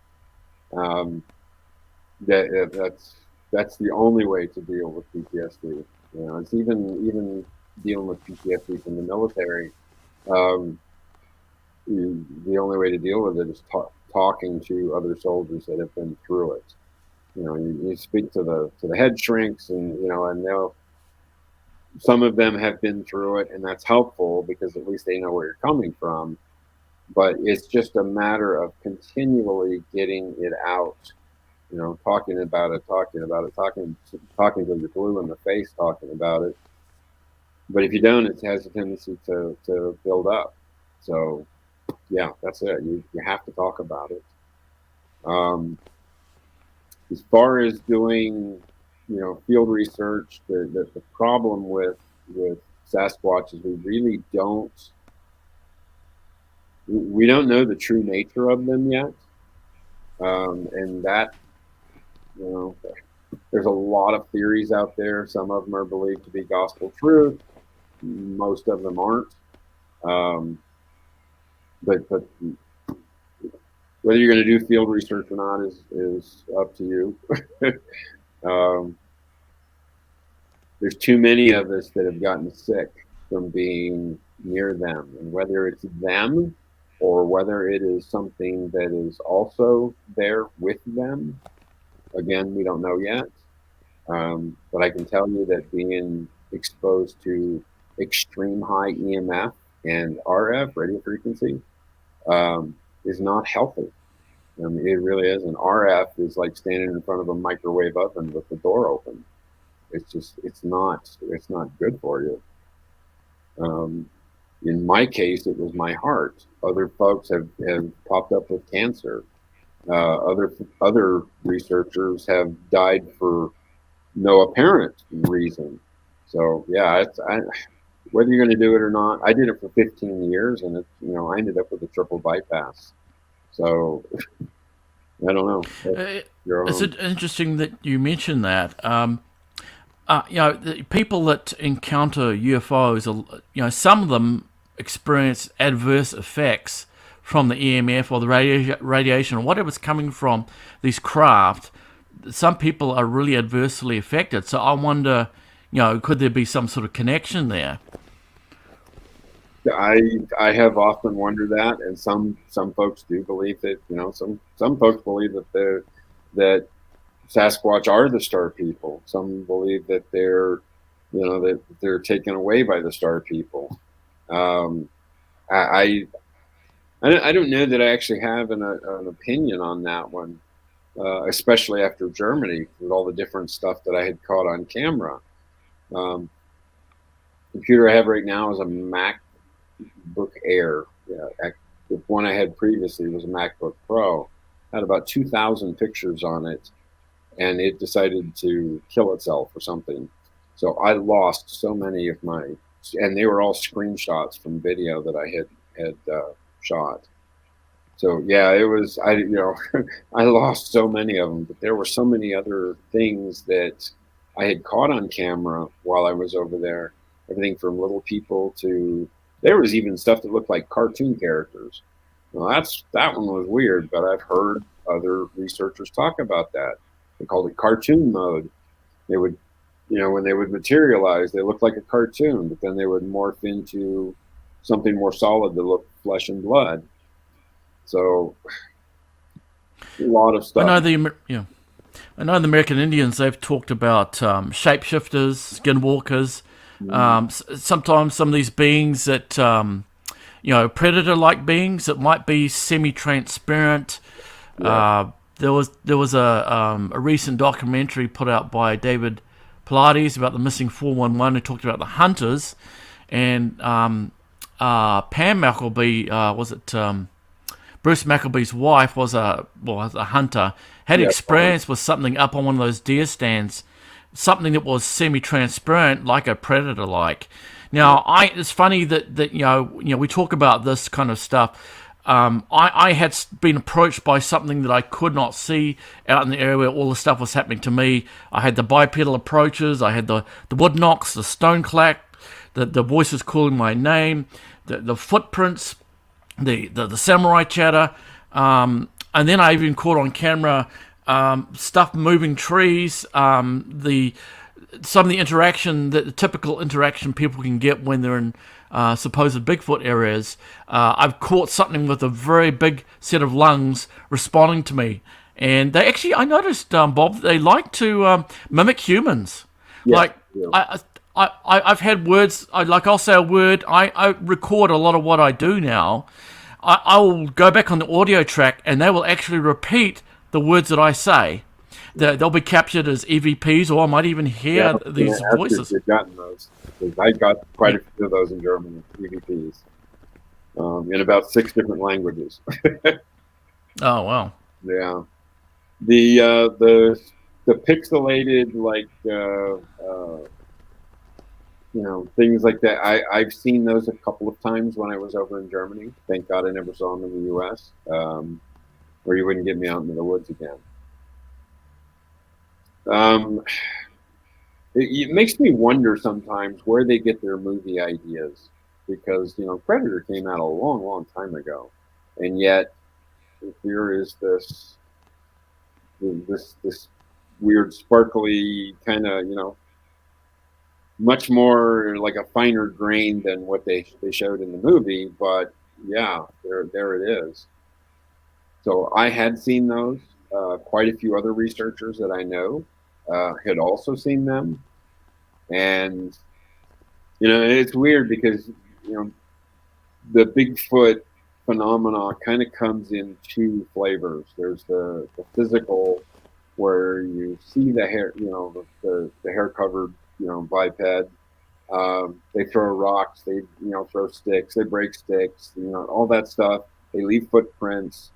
That's the only way to deal with PTSD. It's even dealing with PTSD from the military. The only way to deal with it is talking to other soldiers that have been through it. You speak to the head shrinks, and they'll. Some of them have been through it, and that's helpful because at least they know where you're coming from. But it's just a matter of continually getting it out, talking about it, talking till you're blue in the face, talking about it. But if you don't, it has a tendency to build up. So, yeah, that's it. You have to talk about it. As far as doing field research, the problem with Sasquatch is we don't know the true nature of them yet, and that there's a lot of theories out there. Some of them are believed to be gospel truth, most of them aren't. But whether you're going to do field research or not is up to you. There's too many of us that have gotten sick from being near them, and whether it's them or whether it is something that is also there with them, again, we don't know yet. But I can tell you that being exposed to extreme high EMF and RF, radio frequency, is not healthy. I mean, it really is. And RF is like standing in front of a microwave oven with the door open. It's not good for you. In my case, it was my heart. Other folks have popped up with cancer. Other researchers have died for no apparent reason. So yeah, whether you're going to do it or not, I did it for 15 years, and I ended up with a triple bypass. So I don't know. It's interesting that you mentioned that. The people that encounter UFOs, some of them experience adverse effects from the EMF or the radiation or whatever's coming from these craft. Some people are really adversely affected. So I wonder, could there be some sort of connection there? I have often wondered that, and some folks do believe that. Some folks believe that Sasquatch are the star people. Some believe that they're taken away by the star people. I don't know that I actually have an opinion on that one, especially after Germany with all the different stuff that I had caught on camera. Computer I have right now is a MacBook Air. The one I had previously was a MacBook Pro. Had about 2,000 pictures on it, and it decided to kill itself or something. So I lost so many of and they were all screenshots from video that I had shot. So yeah, it was, I lost so many of them, but there were so many other things that I had caught on camera while I was over there. Everything from little people to, there was even stuff that looked like cartoon characters. Well, that one was weird, but I've heard other researchers talk about that. They called it cartoon mode. They would, when they would materialize, they looked like a cartoon, but then they would morph into something more solid that looked flesh and blood. So a lot of I stuff. know I know the American Indians. They've talked about shapeshifters, skinwalkers. Sometimes some of these beings that predator-like beings that might be semi-transparent. Yeah. There was a recent documentary put out by David Pilates about the missing 411 who talked about the hunters, and Pam McElby, Bruce McElby's wife was a hunter, had Yeah. experience with something up on one of those deer stands, something that was semi-transparent, like a predator-like. Now, it's funny that we talk about this kind of stuff. I had been approached by something that I could not see out in the area where all the stuff was happening to me. I had the bipedal approaches, I had the wood knocks, the stone clack, the voices calling my name, the footprints, the samurai chatter, and then I even caught on camera stuff moving trees, some of the interaction, the typical interaction people can get when they're in supposed Bigfoot areas. I've caught something with a very big set of lungs responding to me. And they actually, I noticed, Bob, they like to mimic humans. Yeah. Like, Yeah. I've had words, I'll say a word, I record a lot of what I do now. I will go back on the audio track and they will actually repeat the words that I say. They'll be captured as EVPs, or I might even hear these voices. You've gotten those. I got quite a few of those in German, EVPs, in about 6 different languages. Oh, wow. Yeah. The pixelated, like, things like that. I've seen those a couple of times when I was over in Germany. Thank God I never saw them in the U.S., or you wouldn't get me out into the woods again. It makes me wonder sometimes where they get their movie ideas, because Predator came out a long, long time ago, and yet here is this weird, sparkly kind of much more like a finer grain than what they showed in the movie. But yeah, there it is. So I had seen those. Quite a few other researchers that I know had also seen them, and it's weird because the Bigfoot phenomena kind of comes in 2 flavors. There's the physical, where you see the hair, the hair covered, biped. They throw rocks, they throw sticks, they break sticks, all that stuff. They leave footprints.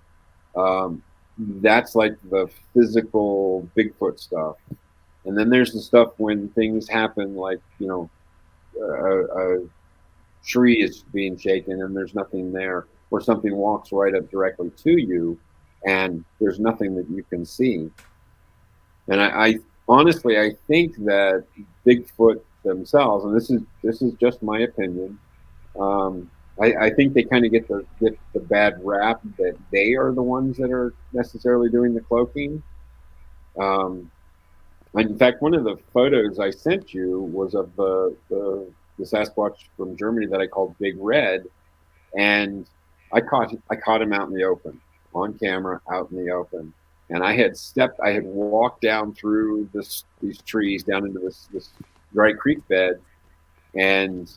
That's like the physical Bigfoot stuff. And then there's the stuff when things happen, like a tree is being shaken and there's nothing there, or something walks right up directly to you and there's nothing that you can see. And I honestly, I think that Bigfoot themselves, and this is just my opinion, I think they kind of get the bad rap that they are the ones that are necessarily doing the cloaking. In fact, one of the photos I sent you was of the Sasquatch from Germany that I called Big Red, and I caught him out in the open, on camera, out in the open. And I had walked down through these trees down into this dry creek bed, and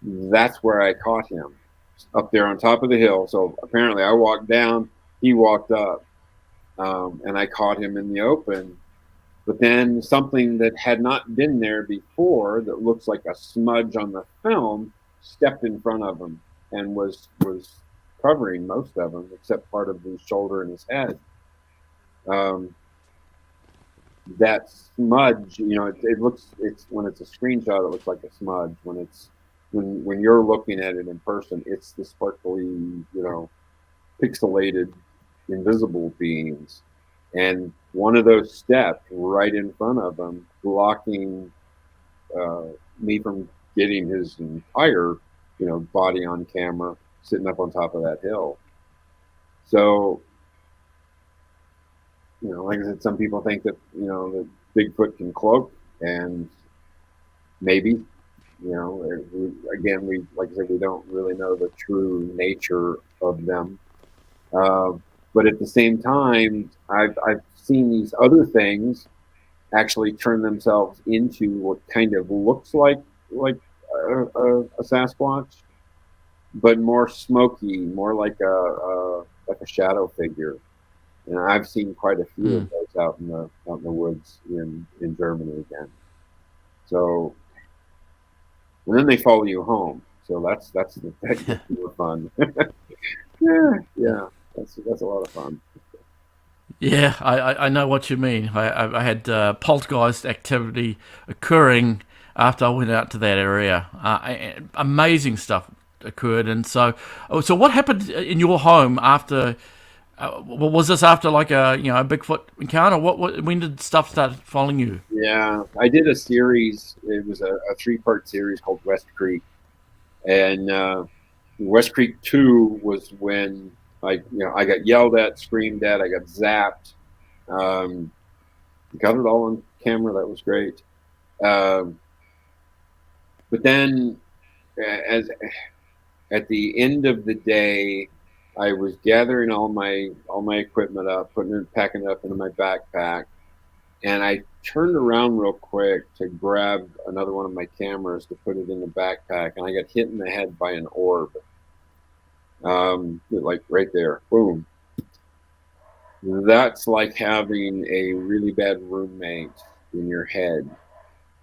that's where I caught him, up there on top of the hill. So apparently I walked down, he walked up, and I caught him in the open. But then something that had not been there before, that looks like a smudge on the film, stepped in front of him and was covering most of him except part of his shoulder and his head. That smudge, it's when it's a screenshot, it looks like a smudge. When you're looking at it in person, it's the sparkly, pixelated, invisible beings, and one of those stepped right in front of him, blocking me from getting his entire, body on camera, sitting up on top of that hill. So, like I said, some people think that that Bigfoot can cloak, and maybe, again, like I said, we don't really know the true nature of them. But at the same time, I've seen these other things actually turn themselves into what kind of looks like a Sasquatch, but more smoky, more like a shadow figure. And I've seen quite a few of those out in the woods in Germany again. So, and then they follow you home. So that gets more fun. yeah, that's a lot of fun. Yeah, I know what you mean. I had poltergeist activity occurring after I went out to that area. Amazing stuff occurred, and so what happened in your home after? Was this after like a Bigfoot encounter? When did stuff start following you? Yeah, I did a series. It was a 3-part series called West Creek, and West Creek 2 was when I got yelled at, screamed at, I got zapped. Got it all on camera. That was great. But then, as at the end of the day, I was gathering all my equipment up, packing it up into my backpack, and I turned around real quick to grab another one of my cameras to put it in the backpack, and I got hit in the head by an orb. Like right there, boom. That's like having a really bad roommate in your head,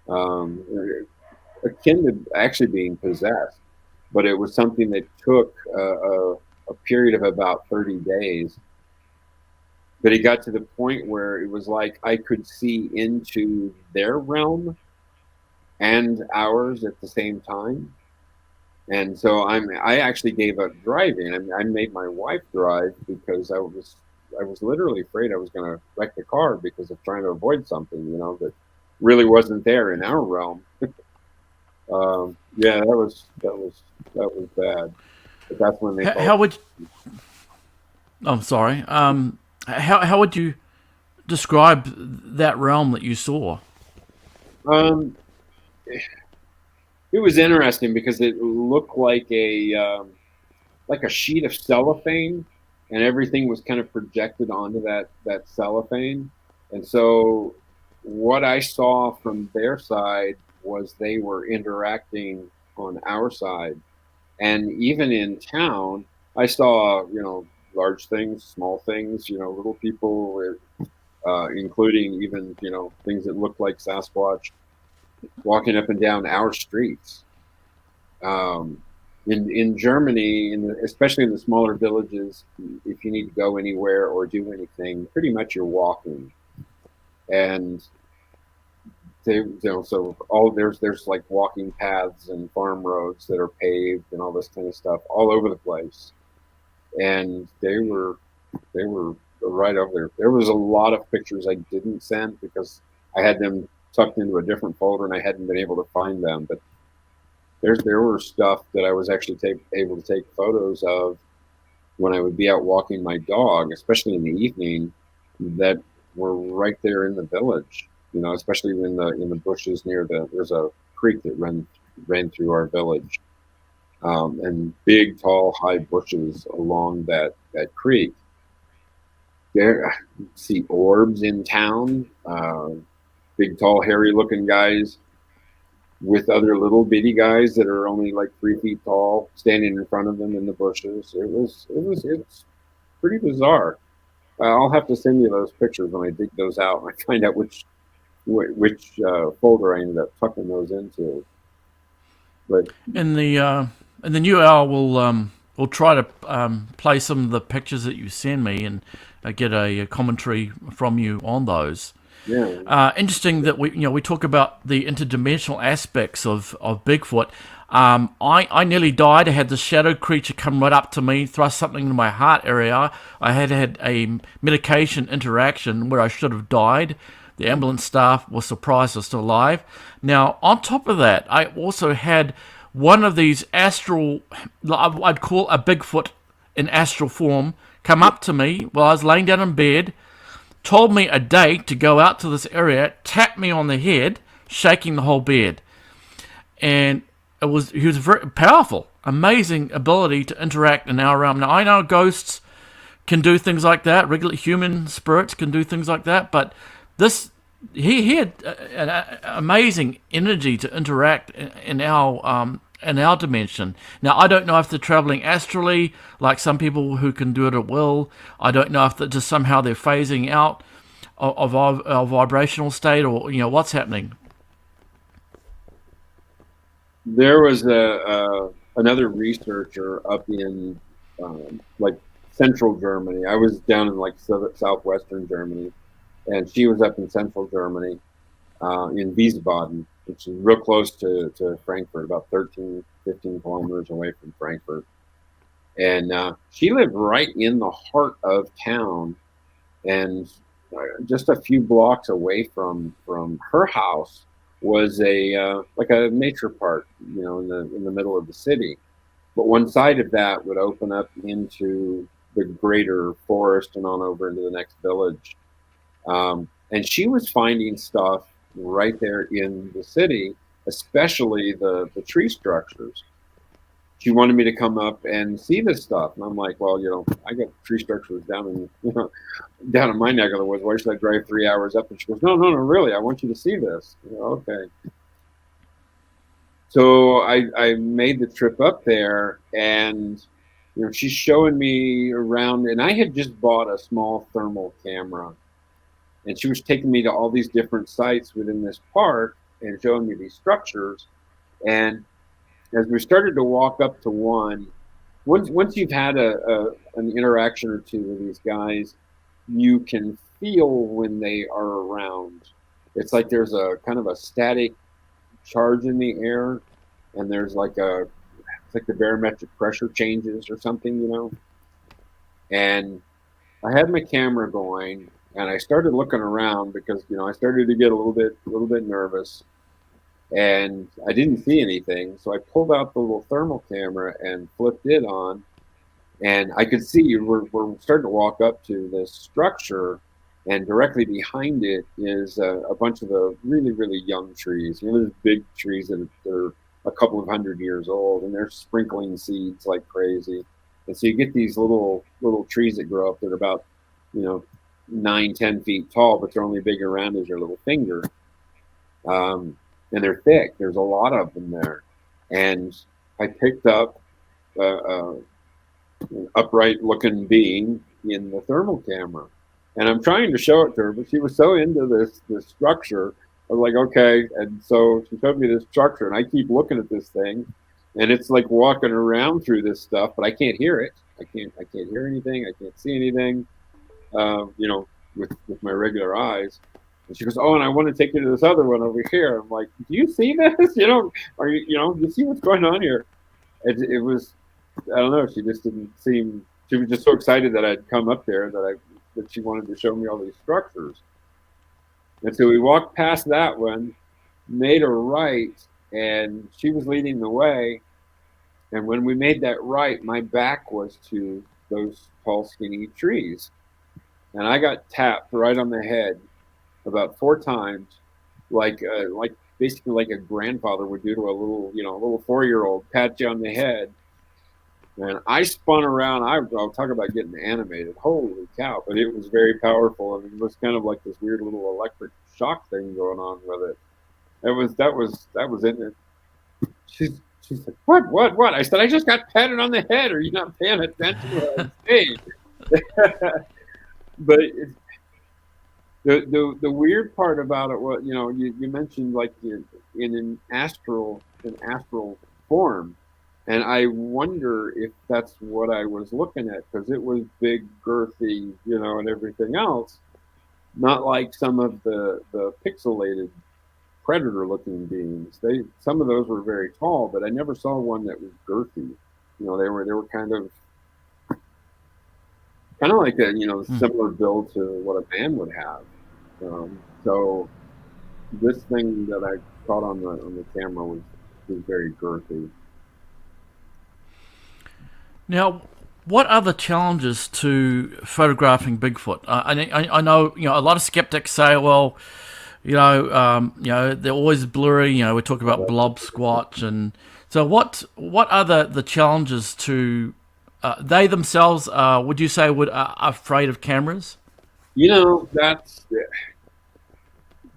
akin to actually being possessed. But it was something that took a period of about 30 days. But it got to the point where it was like I could see into their realm and ours at the same time. And so I actually gave up driving. I made my wife drive because I was literally afraid I was going to wreck the car because of trying to avoid something, that really wasn't there in our realm. Yeah, that was bad. But that's when they. How would? I'm sorry. How would you describe that realm that you saw? It was interesting because it looked like a sheet of cellophane, and everything was kind of projected onto that cellophane. And so what I saw from their side was they were interacting on our side. And even in town, I saw, large things, small things, little people, including even, things that looked like Sasquatch walking up and down our streets. In Germany, especially in the smaller villages, if you need to go anywhere or do anything, pretty much you're walking. And so there's like walking paths and farm roads that are paved and all this kind of stuff all over the place. And they were right over there. There was a lot of pictures I didn't send because I had them tucked into a different folder and I hadn't been able to find them. But there were stuff that I was actually able to take photos of when I would be out walking my dog, especially in the evening, that were right there in the village. Especially in the bushes there's a creek that ran through our village, and big, tall, high bushes along that creek. There, you see orbs in town, big, tall, hairy-looking guys with other little bitty guys that are only like 3 feet tall, standing in front of them in the bushes. It's pretty bizarre. I'll have to send you those pictures when I dig those out and I find out which folder I ended up tucking those into. But In the new hour, we'll try to play some of the pictures that you send me and get a commentary from you on those. Yeah. Interesting that we talk about the interdimensional aspects of Bigfoot. I nearly died. I had this shadow creature come right up to me, thrust something in my heart area. I had a medication interaction where I should have died. The ambulance staff was surprised I was still alive. Now, on top of that, I also had one of these astral, I'd call a Bigfoot in astral form, come up to me while I was laying down in bed, told me a date to go out to this area, tapped me on the head, shaking the whole bed. And he was very powerful, amazing ability to interact in our realm. Now, I know ghosts can do things like that, regular human spirits can do things like that, but he had an amazing energy to interact in our dimension. Now, I don't know if they're traveling astrally, like some people who can do it at will. I don't know if just somehow they're phasing out of our vibrational state, or what's happening. There was another researcher up in like central Germany. I was down in like southwestern Germany, and she was up in central Germany, in Wiesbaden, which is real close to Frankfurt, about 13, 15 kilometers away from Frankfurt. And she lived right in the heart of town, and just a few blocks away from her house was like a nature park, in the middle of the city. But one side of that would open up into the greater forest and on over into the next village. And she was finding stuff right there in the city, especially the tree structures. She wanted me to come up and see this stuff, and I'm like, well, I got tree structures down in my neck of the woods. Why should I drive 3 hours up? And she goes, no, really, I want you to see this. Okay. So I made the trip up there, and she's showing me around, and I had just bought a small thermal camera, and she was taking me to all these different sites within this park and showing me these structures. And as we started to walk up to one, once you've had an interaction or two with these guys, you can feel when they are around. It's like there's a kind of a static charge in the air, and there's like it's like the barometric pressure changes or something, And I had my camera going, and I started looking around because I started to get a little bit nervous. And I didn't see anything, so I pulled out the little thermal camera and flipped it on, and I could see we're starting to walk up to this structure, and directly behind it is a bunch of the really, really young trees. There's big trees that are a couple of 100 years old, and they're sprinkling seeds like crazy. And so you get these little trees that grow up that are about 9-10 feet tall, but they're only big around as your little finger. And they're thick. There's a lot of them there. And I picked up an upright looking being in the thermal camera. And I'm trying to show it to her, but she was so into this structure. I was like, okay. And so she showed me this structure, and I keep looking at this thing, and it's like walking around through this stuff, but I can't hear it. I can't hear anything. I can't see anything, with my regular eyes. And she goes, oh, and I want to take you to this other one over here. I'm like, do you see this? Are you see what's going on here? It was, I don't know. She just didn't seem. She was just so excited that I'd come up there that she wanted to show me all these structures. And so we walked past that one, made a right, and she was leading the way. And when we made that right, my back was to those tall, skinny trees, and I got tapped right on the head about 4 times, like basically like a grandfather would do to a little 4-year-old, pat you on the head. And I spun around. I'll talk about getting animated. Holy cow! But it was very powerful, and it was kind of like this weird little electric shock thing going on with it. That was in it. She's like, what? I said, I just got patted on the head. Are you not paying attention to what I'm saying? But the weird part about it was, you mentioned like in an astral form, and I wonder if that's what I was looking at, because it was big, girthy, and everything else. not like some of the pixelated predator-looking beings. Some of those were very tall, but I never saw one that was girthy. You know, they were kind of like a, you know, similar build to what a man would have. So this thing that I caught on the camera was very girthy. Now, what are the challenges to photographing Bigfoot? I know, you know, a lot of skeptics say, well, you know, they're always blurry. You know, we talk about Blob Squatch, and so what are the challenges to they themselves? Would you say are afraid of cameras? You know, that's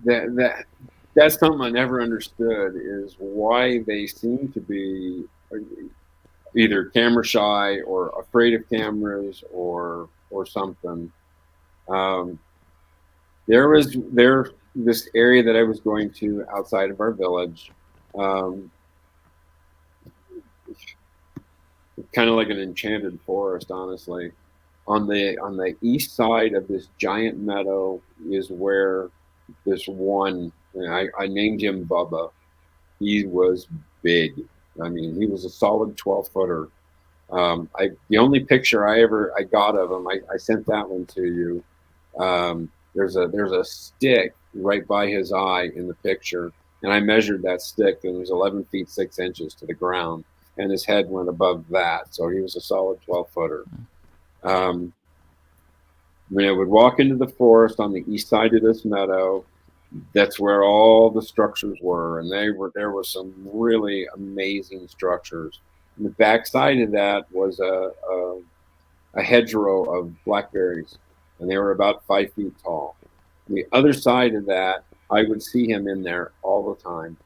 something I never understood, is why they seem to be either camera shy or afraid of cameras or something. There this area that I was going to outside of our village, kind of like an enchanted forest, honestly. On the east side of this giant meadow is where this one, I named him Bubba. He was big. I mean, he was a solid 12-footer. The only picture I got of him, I sent that one to you. There's a stick right by his eye in the picture, and I measured that stick, and it was 11 feet 6 inches to the ground, and his head went above that, so he was a solid 12-footer. When I would walk into the forest on the east side of this meadow, that's where all the structures were, and there were some really amazing structures. And the back side of that was a hedgerow of blackberries, and they were about 5 feet tall. On the other side of that, I would see him in there all the time,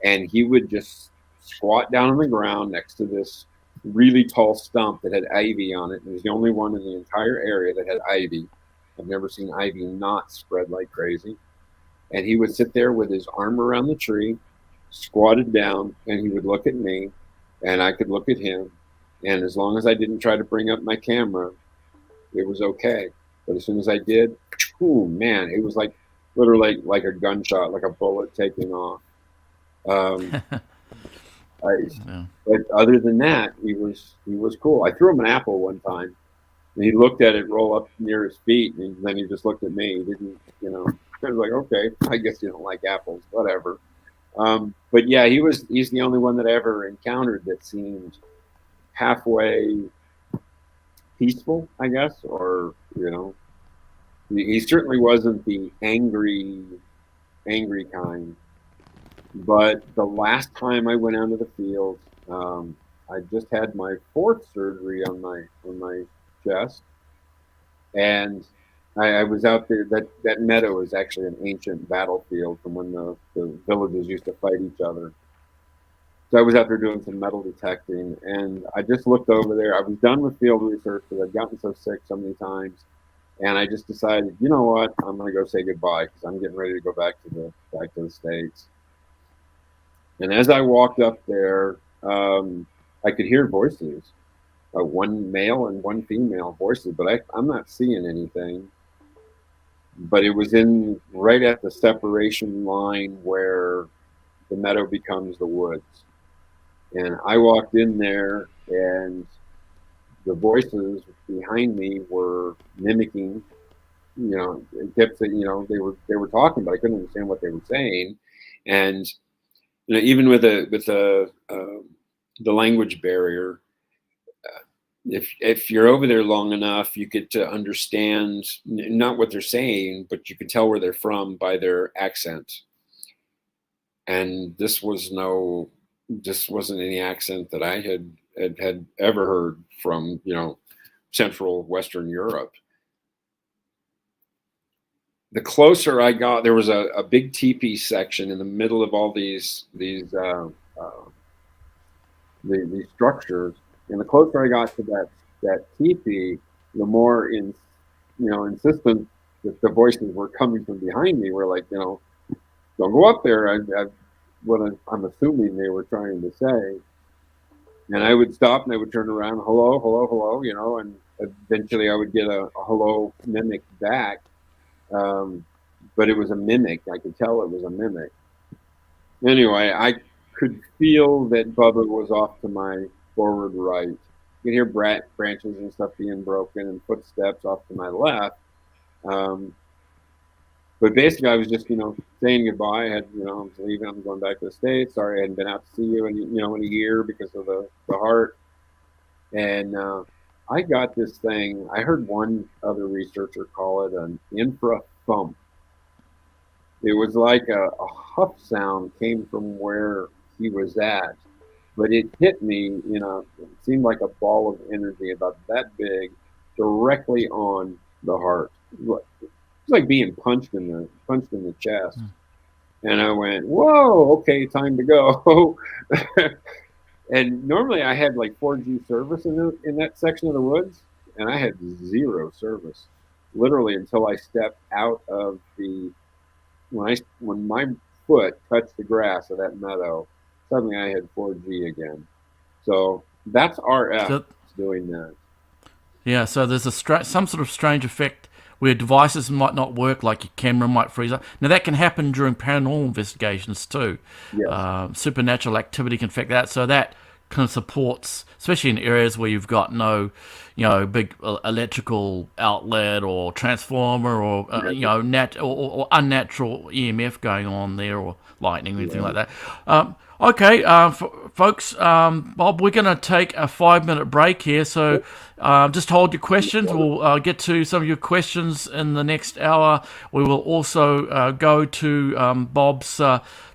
and he would just squat down on the ground next to this really tall stump that had ivy on it. It was the only one in the entire area that had ivy. I've never seen ivy not spread like crazy. And he would sit there with his arm around the tree, squatted down, and he would look at me, and I could look at him. And as long as I didn't try to bring up my camera, it was okay. But as soon as I did, oh man, it was like literally like a gunshot, like a bullet taking off. Um, But other than that, he was cool. I threw him an apple one time, and he looked at it roll up near his feet, and then he just looked at me. He didn't, you know. I was like, okay, I guess you don't like apples, whatever. But yeah, he's the only one that I ever encountered that seemed halfway peaceful, I guess, or you know, he certainly wasn't the angry kind. But the last time I went out to the field, I just had my fourth surgery on my chest, and I was out there. That meadow is actually an ancient battlefield from when the villages used to fight each other. So I was out there doing some metal detecting, and I just looked over there. I was done with field research because I'd gotten so sick so many times, and I just decided, you know what, I'm going to go say goodbye because I'm getting ready to go back to the States. And as I walked up there, I could hear voices, one male and one female voices, but I'm not seeing anything. But it was in right at the separation line where the meadow becomes the woods. And I walked in there, and the voices behind me were mimicking. You know, it kept saying, you know, they were talking, but I couldn't understand what they were saying. And you know, even with the language barrier, if you're over there long enough, you get to understand not what they're saying, but you can tell where they're from by their accent. And this wasn't any accent that I had ever heard from, you know, Central Western Europe. The closer I got, there was a big teepee section in the middle of all these structures, and the closer I got to that teepee, the more insistent that the voices were coming from behind me were like, you know, don't go up there. What I'm assuming they were trying to say, and I would stop and I would turn around, hello, hello, hello, you know, and eventually I would get a hello mimic back. but it was a mimic. I could tell it was a mimic. Anyway, I could feel that Bubba was off to my forward right. You could hear branches and stuff being broken and footsteps off to my left. But basically, I was just, saying goodbye. I was leaving. I'm going back to the States. Sorry, I hadn't been out to see you in a year because of the heart. And I got this thing. I heard one other researcher call it an infra thump. It was like a huff sound came from where he was at, but it hit me, it seemed like a ball of energy about that big, directly on the heart. It's like being punched in the chest. And I went, whoa, okay, time to go. And normally I had like 4G service in that section of the woods, and I had zero service, literally until I stepped out of when my foot touched the grass of that meadow. Suddenly I had 4G again. So that's RF doing that. Yeah, so there's some sort of strange effect where devices might not work, like your camera might freeze up. Now, that can happen during paranormal investigations too. Yes. Supernatural activity can affect that. So that kind of supports, especially in areas where you've got no, big electrical outlet or transformer or, or unnatural EMF going on there, or lightning or anything like that. Okay, folks, Bob, we're going to take a 5-minute break here, so just hold your questions. We'll get to some of your questions in the next hour. We will also go to Bob's,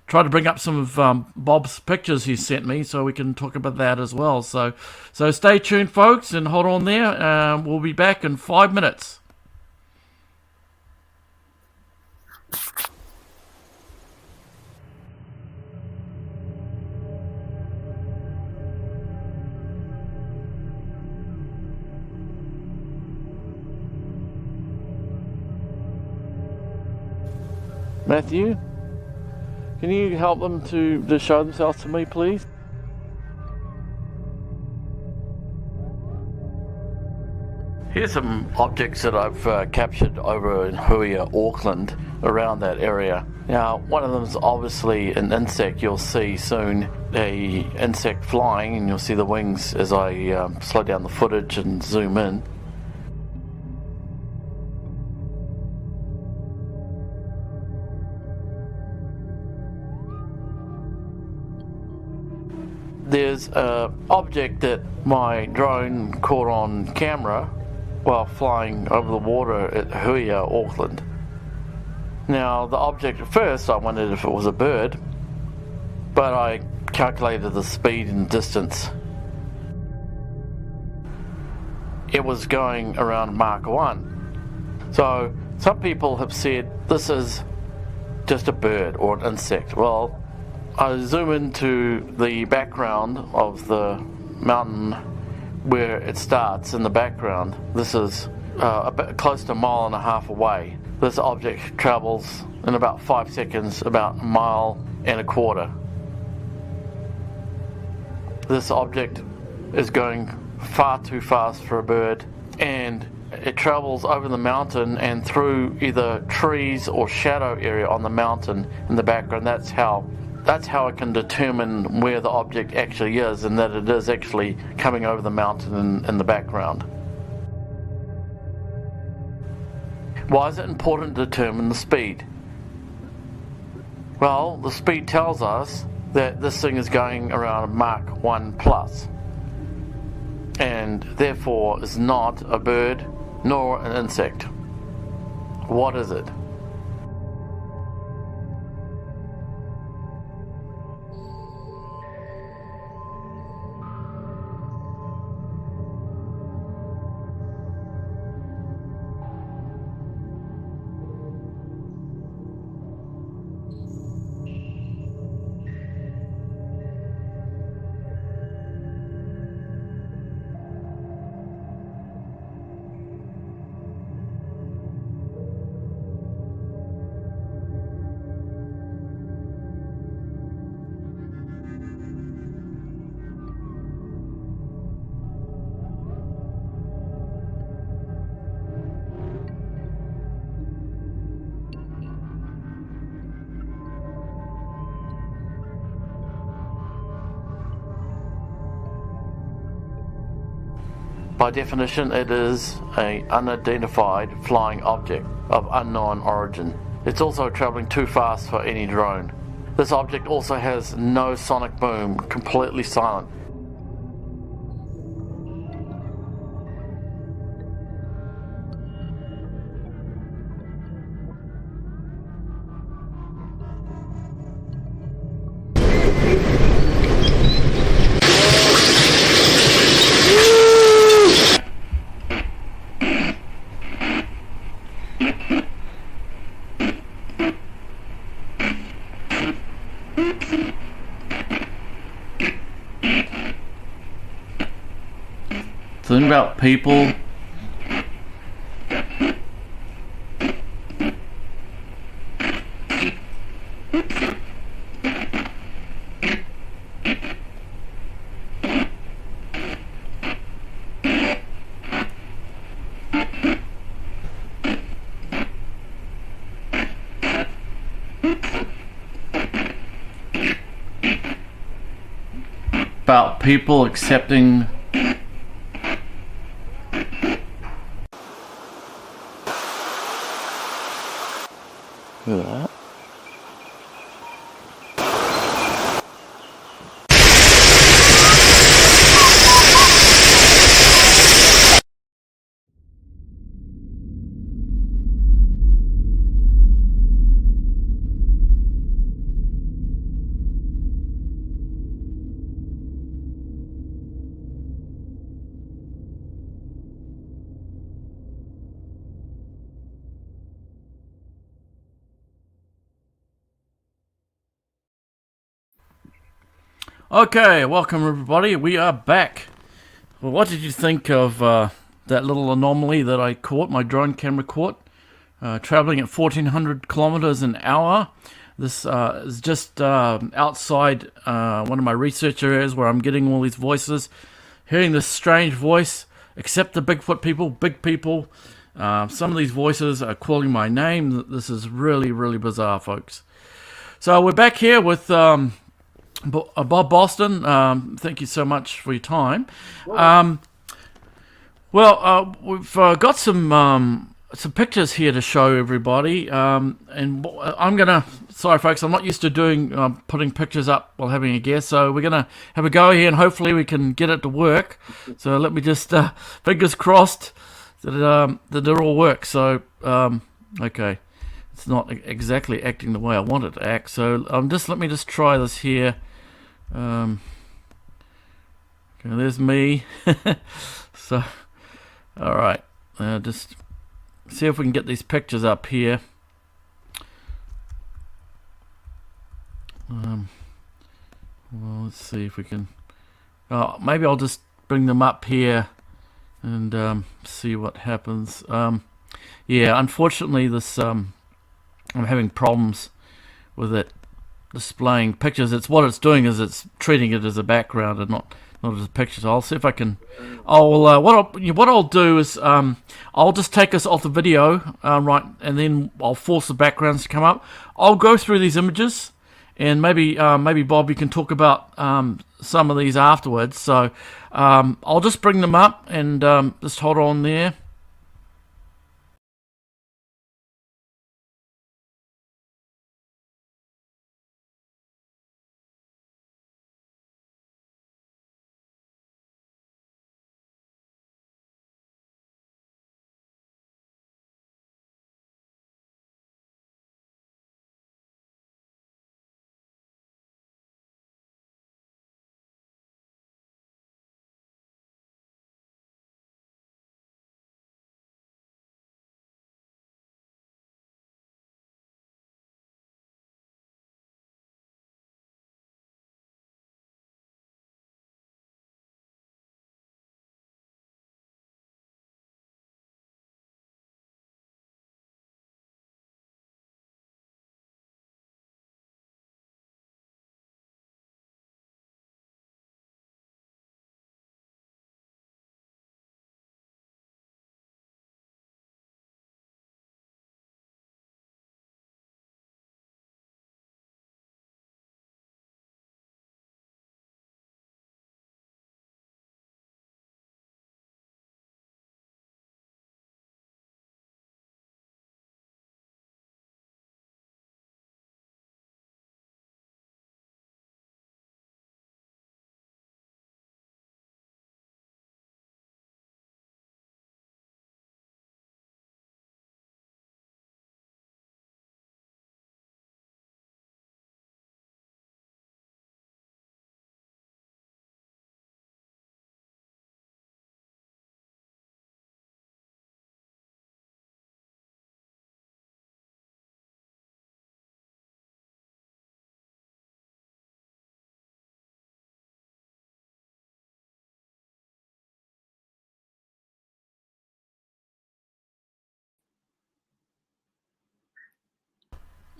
try to bring up some of Bob's pictures he sent me, so we can talk about that as well. So stay tuned, folks, and hold on there. We'll be back in 5 minutes. Matthew, can you help them to show themselves to me, please? Here's some objects that I've captured over in Hui, Auckland, around that area. Now, one of them is obviously an insect. You'll see soon a insect flying, and you'll see the wings as I slow down the footage and zoom in. There's an object that my drone caught on camera while flying over the water at Hui, Auckland. Now, the object at first, I wondered if it was a bird, but I calculated the speed and distance. It was going around Mach 1. So, some people have said this is just a bird or an insect. Well, I zoom into the background of the mountain where it starts in the background. This is a bit close to 1.5 miles away. This object travels in about 5 seconds, about 1.25 miles. This object is going far too fast for a bird, and it travels over the mountain and through either trees or shadow area on the mountain in the background. That's how I can determine where the object actually is, and that it is actually coming over the mountain in the background. Why is it important to determine the speed? Well, the speed tells us that this thing is going around Mach 1 plus, and therefore is not a bird nor an insect. What is it? By definition, it is an unidentified flying object of unknown origin. It's also traveling too fast for any drone. This object also has no sonic boom, completely silent. Something about people. About people accepting that. Okay, welcome everybody. We are back. Well, what did you think of that little anomaly that I caught, my drone camera caught, traveling at 1400 kilometers an hour? This is just outside one of my research areas where I'm getting all these voices, hearing this strange voice, except the Bigfoot people, big people. Some of these voices are calling my name. This is really, really bizarre, folks. So we're back here with Bob Boston. Thank you so much for your time. We've got some pictures here to show everybody, and I'm gonna. Sorry, folks, I'm not used to doing putting pictures up while having a guest, so we're gonna have a go here, and hopefully we can get it to work. So let me just fingers crossed that it all works. So okay, it's not exactly acting the way I want it to act. So let me just try this here. Okay, there's me. So, all right, just see if we can get these pictures up here. Well, let's see if we can. Maybe I'll just bring them up here and see what happens. Yeah, unfortunately, this I'm having problems with it displaying pictures. It's what it's doing is it's treating it as a background and not as a picture. So I'll see if I can. What I'll do is I'll just take us off the video, right, and then I'll force the backgrounds to come up. I'll go through these images, and maybe Bob, you can talk about some of these afterwards. So I'll just bring them up and just hold on there.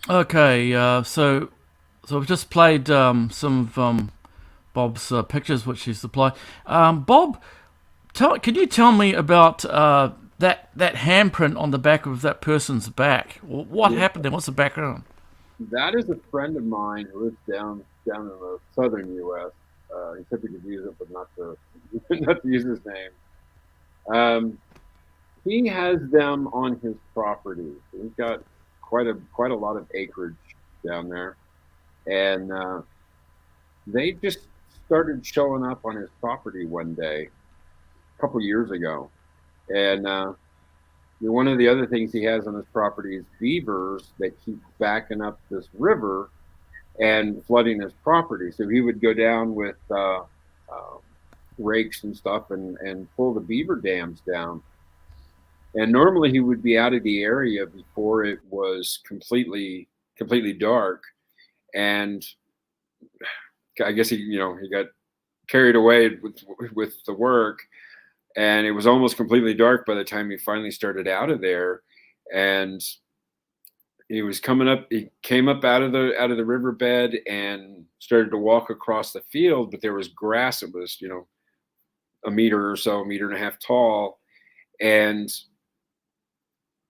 Okay, so we've just played some of Bob's pictures which he supplied. Bob, can you tell me about that handprint on the back of that person's back? What Yeah, happened there? What's the background? that is a friend of mine who lives down in the southern U.S. He said we could use it, but not to not to use his name. Um, he has them on his property. He's got quite a lot of acreage down there, and they just started showing up on his property one day a couple years ago. And one of the other things he has on his property is beavers that keep backing up this river and flooding his property. So he would go down with rakes and stuff and pull the beaver dams down. And normally he would be out of the area before it was completely dark. And I guess he got carried away with the work, and it was almost completely dark by the time he finally started out of there. And he came up out of the riverbed and started to walk across the field, but there was grass. It was a meter or so, a meter and a half tall, and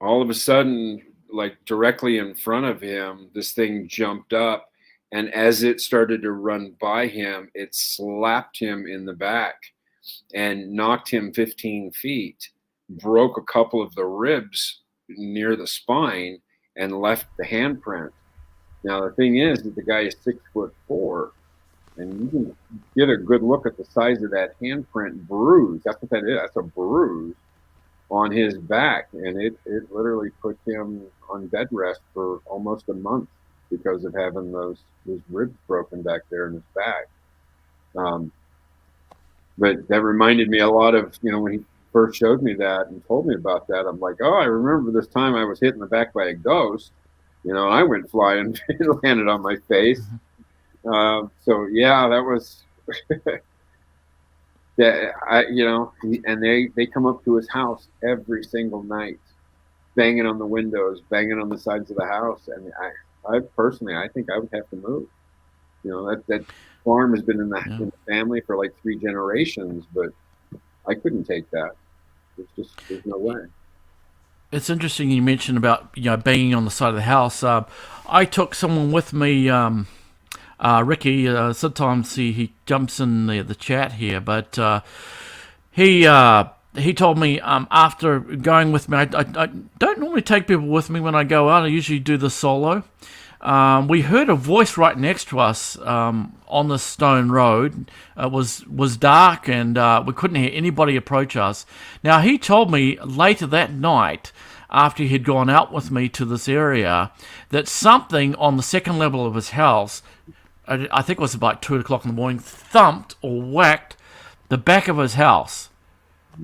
all of a sudden, like directly in front of him, this thing jumped up, and as it started to run by him, it slapped him in the back and knocked him 15 feet, broke a couple of the ribs near the spine, and left the handprint. Now, the thing is that the guy is 6'4", and you can get a good look at the size of that handprint bruise. That's what that is. That's a bruise on his back, and it literally put him on bed rest for almost a month because of having those ribs broken back there in his back. But that reminded me a lot of when he first showed me that and told me about that. I'm like, oh, I remember this time I was hit in the back by a ghost. I went flying and landed on my face. So yeah, that was and they come up to his house every single night, banging on the windows, banging on the sides of the house. And I personally, I think I would have to move. That farm has been in the family for like 3 generations, but I couldn't take that. There's no way. It's interesting you mentioned about banging on the side of the house. I took someone with me, Ricky. Sometimes he jumps in the chat here, but he told me after going with me, I don't normally take people with me when I go out. I usually do this solo. We heard a voice right next to us on the stone road. It was dark, and we couldn't hear anybody approach us. Now, he told me later that night, after he had gone out with me to this area, that something on the second level of his house, I think it was about 2 o'clock in the morning, thumped or whacked the back of his house.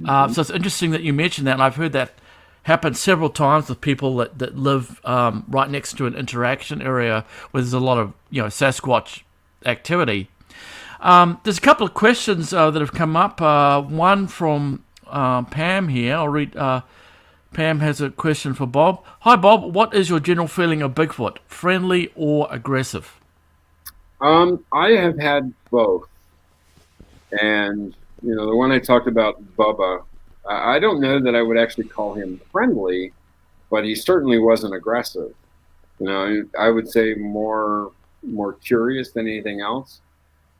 So it's interesting that you mentioned that, and I've heard that happen several times with people that live right next to an interaction area where there's a lot of Sasquatch activity. There's a couple of questions that have come up. One from Pam here. I'll read. Pam has a question for Bob. Hi, Bob. What is your general feeling of Bigfoot? Friendly or aggressive? I have had both, and the one I talked about, Bubba. I don't know that I would actually call him friendly, but he certainly wasn't aggressive. I would say more curious than anything else,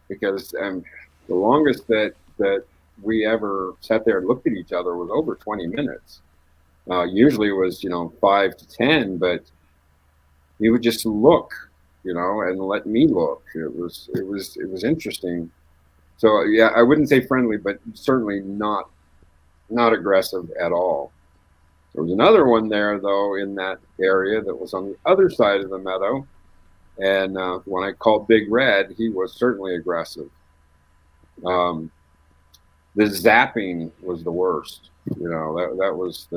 because the longest that we ever sat there and looked at each other was over 20 minutes. Usually it was 5 to 10, but he would just look, and let me look. It was interesting. So yeah, I wouldn't say friendly, but certainly not aggressive at all. There was another one there, though, in that area that was on the other side of the meadow. And when I called Big Red, he was certainly aggressive. The zapping was the worst. That was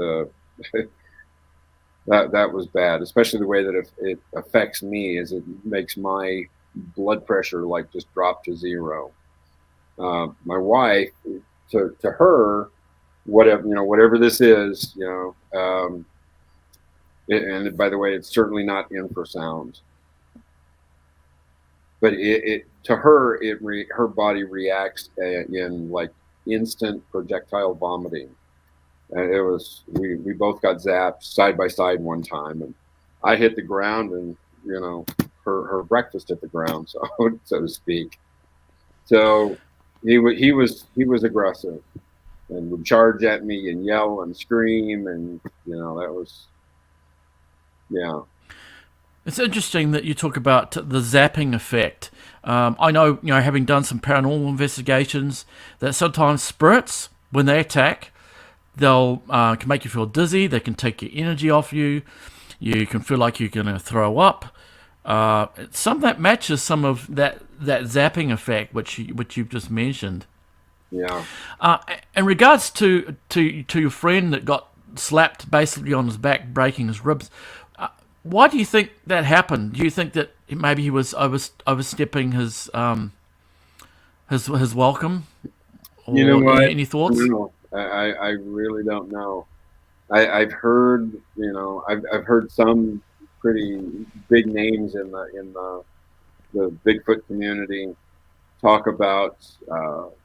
that was bad, especially the way that it affects me, is it makes my blood pressure like just drop to 0. My wife, to her, whatever this is, And by the way, it's certainly not infrasound. But it to her, her body reacts in like instant projectile vomiting. And it was we both got zapped side by side one time, and I hit the ground, and her breakfast hit the ground, so to speak. So he was aggressive and would charge at me and yell and scream, and that was It's interesting that you talk about the zapping effect. I know, having done some paranormal investigations, that sometimes spirits, when they attack, they'll can make you feel dizzy. They can take your energy off you. You can feel like you're going to throw up. Some that matches some of that zapping effect, which you've just mentioned. Yeah. In regards to your friend that got slapped basically on his back, breaking his ribs, why do you think that happened? Do you think that maybe he was overstepping his welcome? Or You know what? Any thoughts? No, I really don't know. I've heard I've heard some pretty big names in the Bigfoot community talk about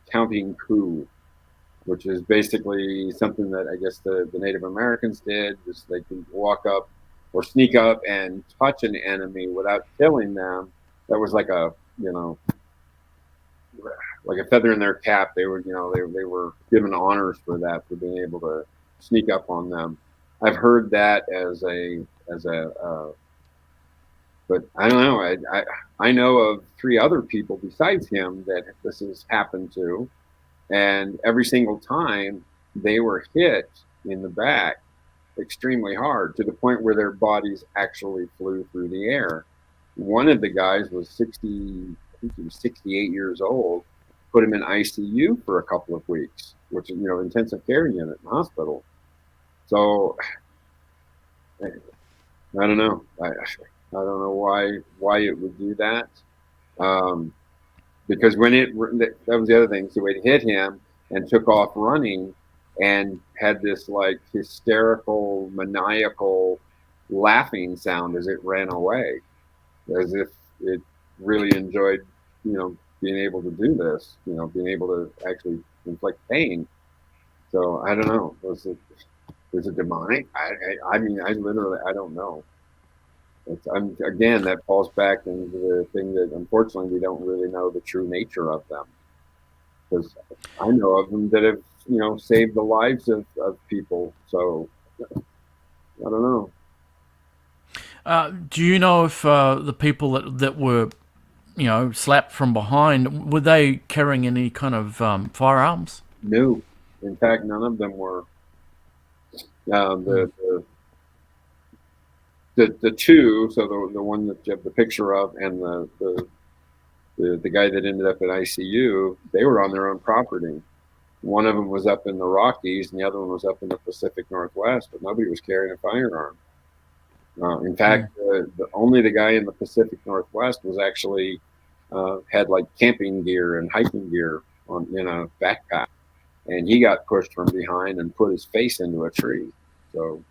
counting coup, which is basically something that I guess the Native Americans did. Is they could walk up or sneak up and touch an enemy without killing them. That was like a feather in their cap. They were they were given honors for that, for being able to sneak up on them. I've heard that as a but I don't know. I know of 3 other people besides him that this has happened to, and every single time they were hit in the back extremely hard, to the point where their bodies actually flew through the air. One of the guys was 60, I think he was 68 years old. Put him in ICU for a couple of weeks, which is intensive care unit in the hospital. So I don't know. I don't know why it would do that. Because when that was the other thing. So it hit him and took off running, and had this like hysterical, maniacal laughing sound as it ran away, as if it really enjoyed, being able to do this, being able to actually inflict pain. So I don't know. Was it demonic? I mean, I literally, I don't know. Again, that falls back into the thing that unfortunately we don't really know the true nature of them. Because I know of them that have, saved the lives of people. So I don't know. Do you know if the people that were, slapped from behind, were they carrying any kind of firearms? No, in fact, none of them were. The 2, so the one that you have the picture of, and the guy that ended up in ICU, they were on their own property. One of them was up in the Rockies, and the other one was up in the Pacific Northwest, but nobody was carrying a firearm. In fact, only the guy in the Pacific Northwest was actually had like camping gear and hiking gear in a backpack, and he got pushed from behind and put his face into a tree. So,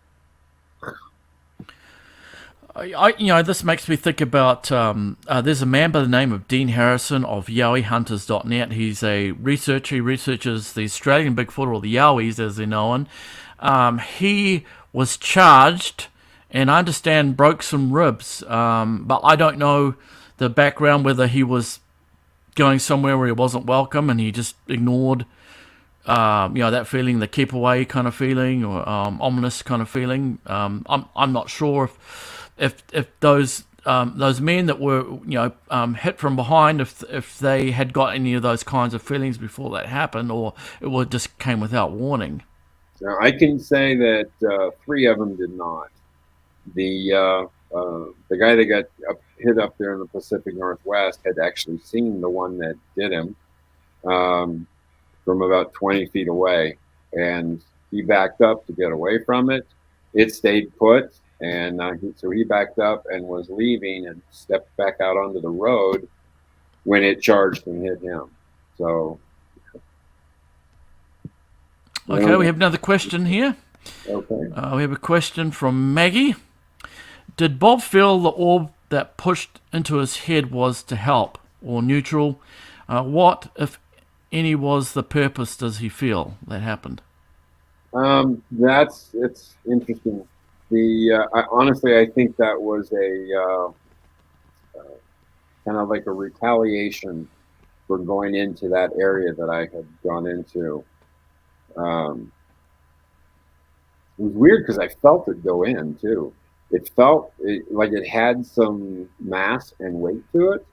this makes me think about, there's a man by the name of Dean Harrison of YowieHunters.net. He's a researcher. He researches the Australian Bigfoot, or the Yowies as they're known. He was charged, and I understand broke some ribs, but I don't know the background, whether he was going somewhere where he wasn't welcome and he just ignored that feeling, the keep away kind of feeling, or ominous kind of feeling. I'm not sure if those men that were hit from behind, if they had got any of those kinds of feelings before that happened, or it just came without warning. Now I can say that 3 of them did not. The guy that got hit up there in the Pacific Northwest had actually seen the one that did him from about 20 feet away, and he backed up to get away from it. It stayed put, and so he backed up and was leaving and stepped back out onto the road when it charged and hit him. So, okay, we have another question here. Okay. We have a question from Maggie. Did Bob feel the orb that pushed into his head was to help or neutral? What, if any, was the purpose does he feel that happened? It's interesting. Honestly, I think that was a kind of like a retaliation for going into that area that I had gone into. It was weird because I felt it go in too. It felt like it had some mass and weight to it,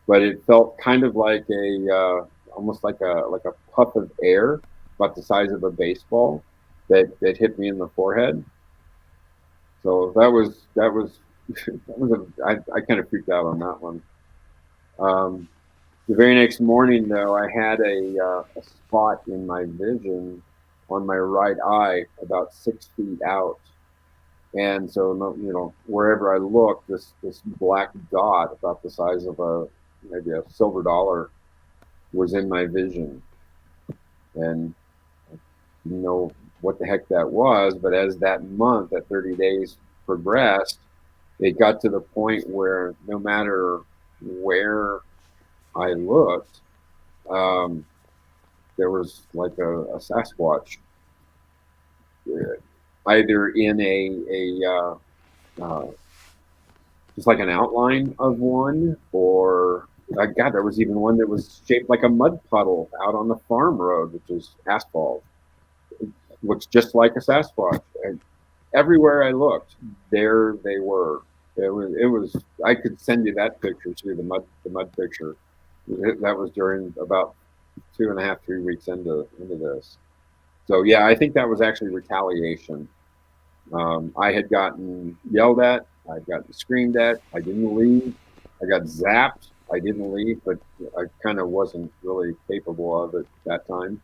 but it felt kind of like almost like a puff of air about the size of a baseball that hit me in the forehead. So I kind of freaked out on that one. The very next morning, though, I had a spot in my vision on my right eye, about 6 feet out, and so wherever I looked, this black dot about the size of maybe a silver dollar was in my vision, and I didn't know what the heck that was. But as that 30 days progressed, it got to the point where no matter where I looked, there was like a Sasquatch, either in a just like an outline of one, or God, there was even one that was shaped like a mud puddle out on the farm road, which is asphalt. It looks just like a Sasquatch. And everywhere I looked, there they were. It was. I could send you that picture too, the mud picture. That was during about 2.5, 3 weeks into this. So yeah, I think that was actually retaliation. I had gotten yelled at, I'd gotten screamed at, I didn't leave. I got zapped, I didn't leave, but I kind of wasn't really capable of it that time.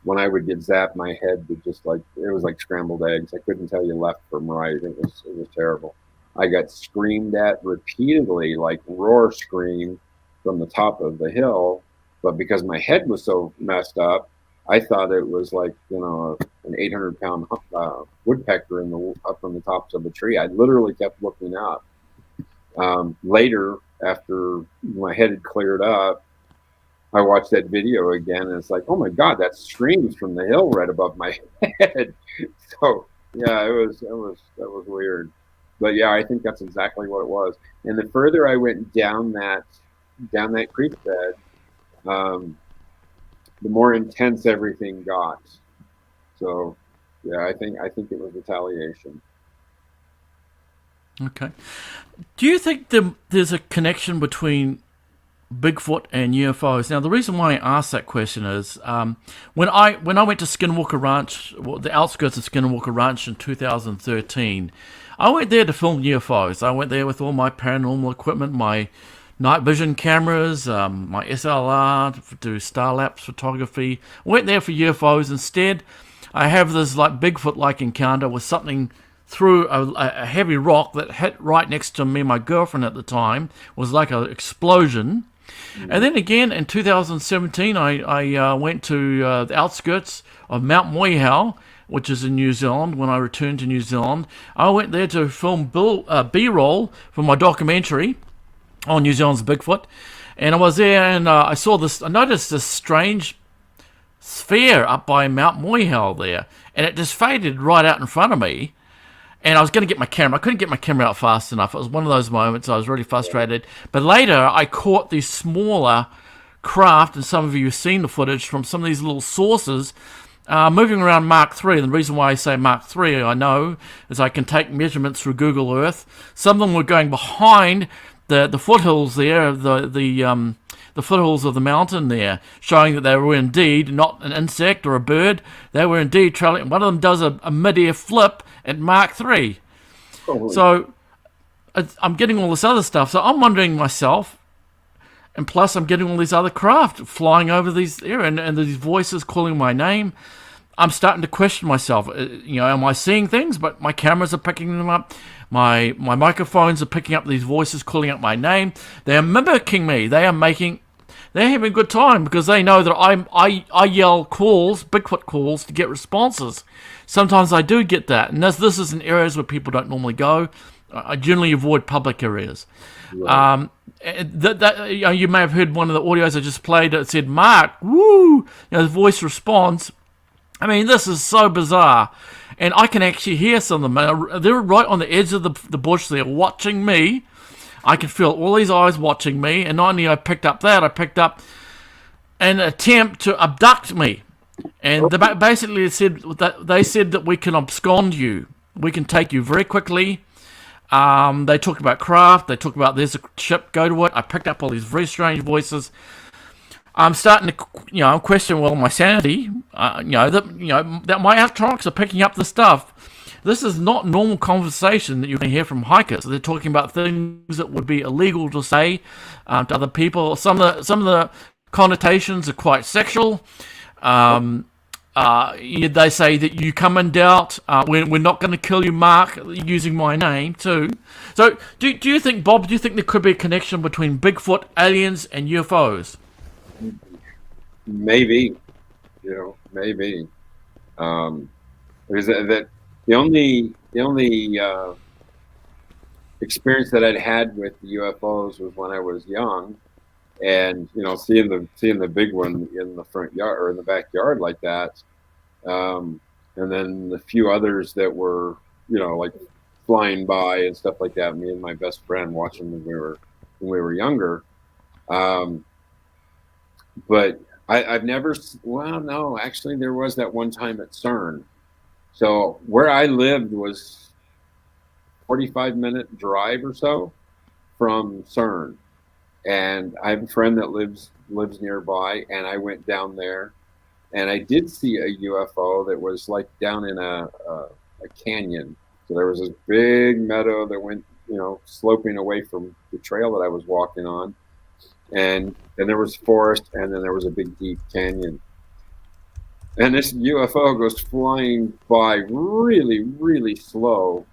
When I would get zapped, my head would it was like scrambled eggs. I couldn't tell you left from right. It was terrible. I got screamed at repeatedly, like roar scream from the top of the hill, but because my head was so messed up, I thought it was like, an 800-pound woodpecker up from the tops of the tree. I literally kept looking up. Later, after my head had cleared up, I watched that video again, and it's like, oh my God, that screams from the hill right above my head. So yeah, that was weird. But yeah, I think that's exactly what it was. And the further I went down that creek bed, the more intense everything got. So yeah, I think it was retaliation. Okay. Do you think there's a connection between Bigfoot and UFOs? Now, the reason why I asked that question is when I went to Skinwalker Ranch, the outskirts of Skinwalker Ranch in 2013, I went there to film UFOs. I went there with all my paranormal equipment, my night vision cameras, my SLR to do star-lapse photography. I went there for UFOs. Instead, I have this like Bigfoot-like encounter with something through a heavy rock that hit right next to me. My girlfriend at the time it was like an explosion. And then again in 2017, I went to the outskirts of Mount Moihau, which is in New Zealand. When I returned to New Zealand, I went there to film B-roll for my documentary on New Zealand's Bigfoot. And I was there, and I noticed this strange sphere up by Mount Moihau there, and it just faded right out in front of me. And I was going to get my camera. I couldn't get my camera out fast enough. It was one of those moments. I was really frustrated. But later, I caught these smaller craft, and some of you have seen the footage from some of these little sources moving around Mark 3. And the reason why I say Mark 3, I know, is I can take measurements through Google Earth. Some of them were going behind the foothills there, the foothills of the mountain there, showing that they were indeed not an insect or a bird. They were indeed trailing. One of them does a mid-air flip at Mark 3. Oh, so I'm getting all this other stuff. So I'm wondering myself, and plus I'm getting all these other craft flying over these areas, and these voices calling my name. I'm starting to question myself. Am I seeing things? But my cameras are picking them up. My microphones are picking up these voices calling out my name. They are mimicking me. They are making they're having a good time because they know that I yell calls, Bigfoot calls, to get responses. Sometimes I do get that, and this is in areas where people don't normally go. I generally avoid public areas. Right. You may have heard one of the audios I just played that said, "Mark, woo!" The voice responds. I mean, this is so bizarre. And I can actually hear some of them. They're right on the edge of the bush. They're watching me. I can feel all these eyes watching me. And not only I picked up that, I picked up an attempt to abduct me. And basically they said that we can abscond you. We can take you very quickly. They talk about craft. They talk about there's a ship, go to it. I picked up all these very strange voices. I'm starting to, question my sanity. That my electronics are picking up the stuff. This is not normal conversation that you can hear from hikers. They're talking about things that would be illegal to say to other people. Some of the connotations are quite sexual. They say that you come in doubt. We're not going to kill you, Mark, using my name too. So, do you think, Bob? Do you think there could be a connection between Bigfoot, aliens, and UFOs? Maybe, maybe. Because that the only experience that I'd had with the UFOs was when I was young, and seeing the big one in the front yard or in the backyard like that, and then the few others that were like flying by and stuff like that. Me and my best friend watching when we were younger. But I've never, no, actually there was that one time at CERN. So where I lived was 45-minute drive or so from CERN. And I have a friend that lives nearby, and I went down there, and I did see a UFO that was like down in a canyon. So there was this big meadow that went, sloping away from the trail that I was walking on. And then there was forest, and then there was a big deep canyon. And this UFO goes flying by really, really slow.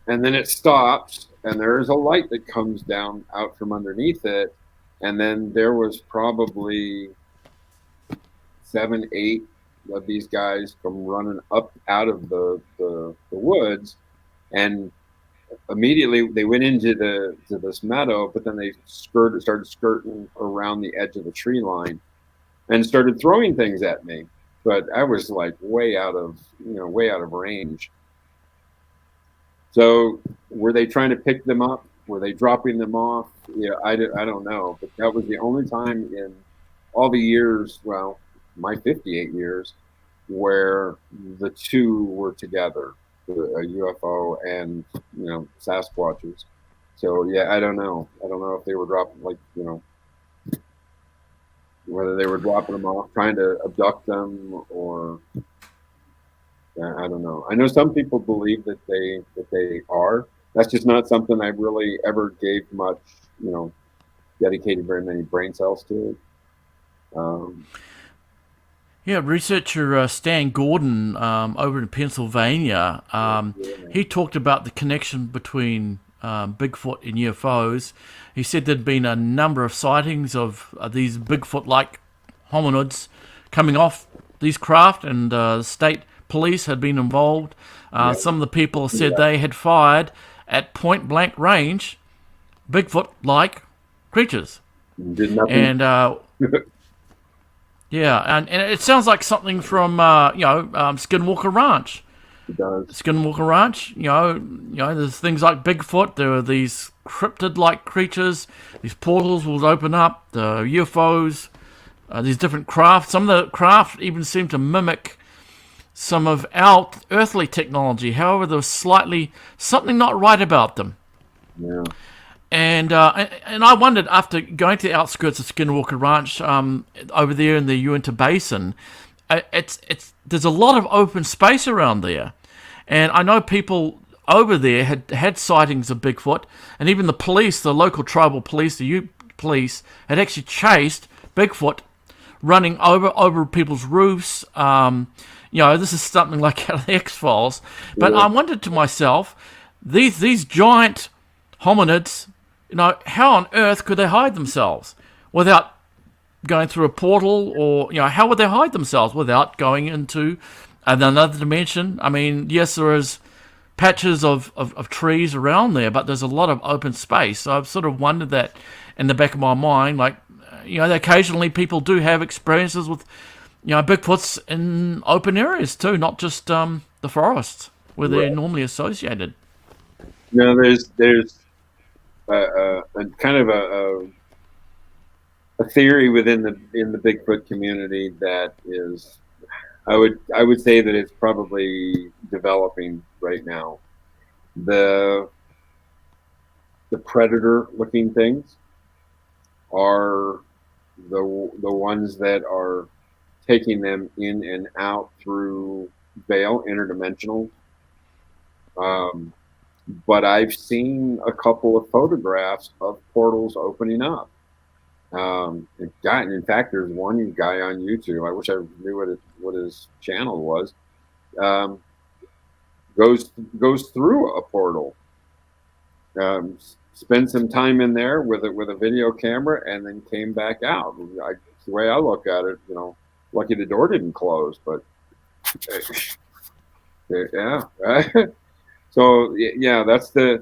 And then it stops, and there is a light that comes down out from underneath it. And then there was probably 7, 8 of these guys come running up out of the woods, and immediately they went into this meadow, but then they started skirting around the edge of the tree line and started throwing things at me. But I was like way out of range. So were they trying to pick them up? Were they dropping them off? Yeah, I don't know. But that was the only time in all the years, my 58 years, where the two were together. A UFO and Sasquatches. So yeah, I don't know if they were dropping whether they were dropping them off, trying to abduct them, or I don't know. I know some people believe that they are. That's just not something I really ever gave much, dedicated very many brain cells to. Yeah, researcher Stan Gordon over in Pennsylvania, he talked about the connection between Bigfoot and UFOs. He said there'd been a number of sightings of these Bigfoot-like hominids coming off these craft, and the state police had been involved. Some of the people said they had fired at point-blank range Bigfoot-like creatures. Did nothing. And yeah, and it sounds like something from Skinwalker Ranch. It does. Skinwalker Ranch, there's things like Bigfoot. There are these cryptid-like creatures. These portals will open up. The UFOs, these different craft. Some of the craft even seem to mimic some of our earthly technology. However, there was something not right about them. Yeah. And I wondered, after going to the outskirts of Skinwalker Ranch, over there in the Uinta Basin, there's a lot of open space around there, and I know people over there had sightings of Bigfoot, and even the police, the local tribal police, the Ute police, had actually chased Bigfoot running over people's roofs. This is something like out of the X-Files. But I wondered to myself, these giant hominids, how on earth could they hide themselves? without going through a portal, or how would they hide themselves without going into another dimension? I mean, yes, there is patches of trees around there, but there's a lot of open space. So I've sort of wondered that in the back of my mind, like, occasionally people do have experiences with, Bigfoots in open areas too, not just the forests where they're normally associated. There's a kind of a theory in the Bigfoot community that is, I would say that it's probably developing right now. The predator looking things are the ones that are taking them in and out through veil, interdimensional. But I've seen a couple of photographs of portals opening up. In fact, there's one guy on YouTube. I wish I knew what his channel was. Goes through a portal, spent some time in there with a video camera, and then came back out. The way I look at it, lucky the door didn't close, but yeah. So yeah, that's too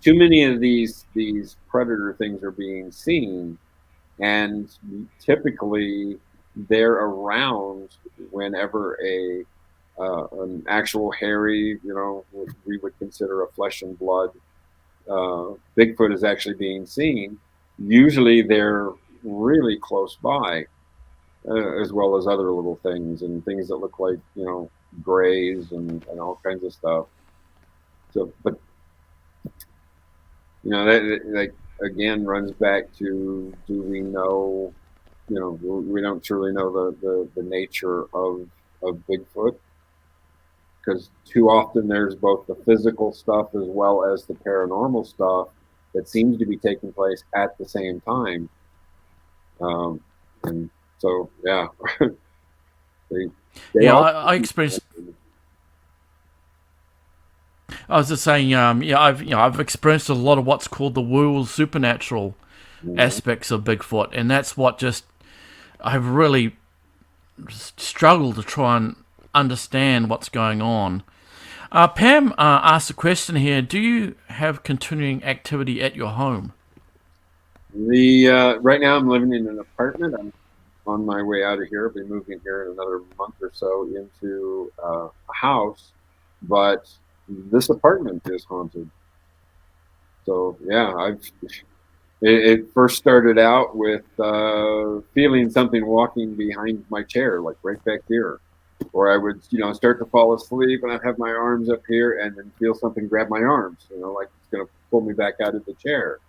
many of these predator things are being seen, and typically they're around whenever an actual hairy, we would consider a flesh and blood Bigfoot is actually being seen. Usually they're really close by, as well as other little things and things that look like, grays and all kinds of stuff. So, but that again runs back to, do we know? We don't truly know the nature of Bigfoot, because too often there's both the physical stuff as well as the paranormal stuff that seems to be taking place at the same time. And so, yeah, I experienced. I was just saying, I've experienced a lot of what's called the woo supernatural aspects of Bigfoot, and that's what I've really struggled to try and understand what's going on. Pam asked a question here: do you have continuing activity at your home? Right now I'm living in an apartment. I'm on my way out of here. I'll be moving here in another month or so into a house, but this apartment is haunted. So yeah, it first started out with feeling something walking behind my chair, like right back here, or I would start to fall asleep and I'd have my arms up here and then feel something grab my arms, like it's going to pull me back out of the chair.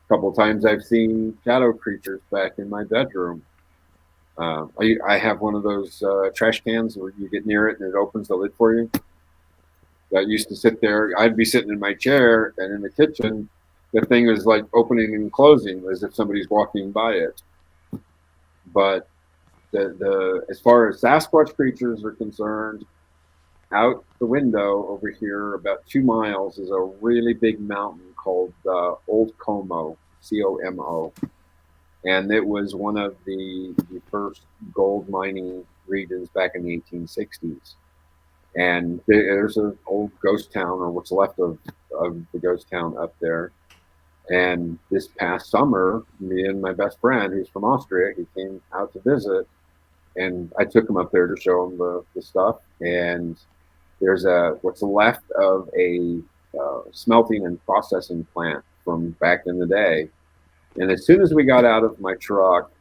A couple of times I've seen shadow creatures back in my bedroom. I have one of those trash cans where you get near it and it opens the lid for you. That used to sit there. I'd be sitting in my chair, and in the kitchen, the thing was like opening and closing as if somebody's walking by it. But the as far as Sasquatch creatures are concerned, out the window over here, about 2 miles, is a really big mountain called Old Como, Como, and it was one of the first gold mining regions back in the 1860s. And there's an old ghost town, or what's left of the ghost town up there. And this past summer, me and my best friend, who's from Austria, he came out to visit, and I took him up there to show him the stuff. And there's what's left of a smelting and processing plant from back in the day. And as soon as we got out of my truck,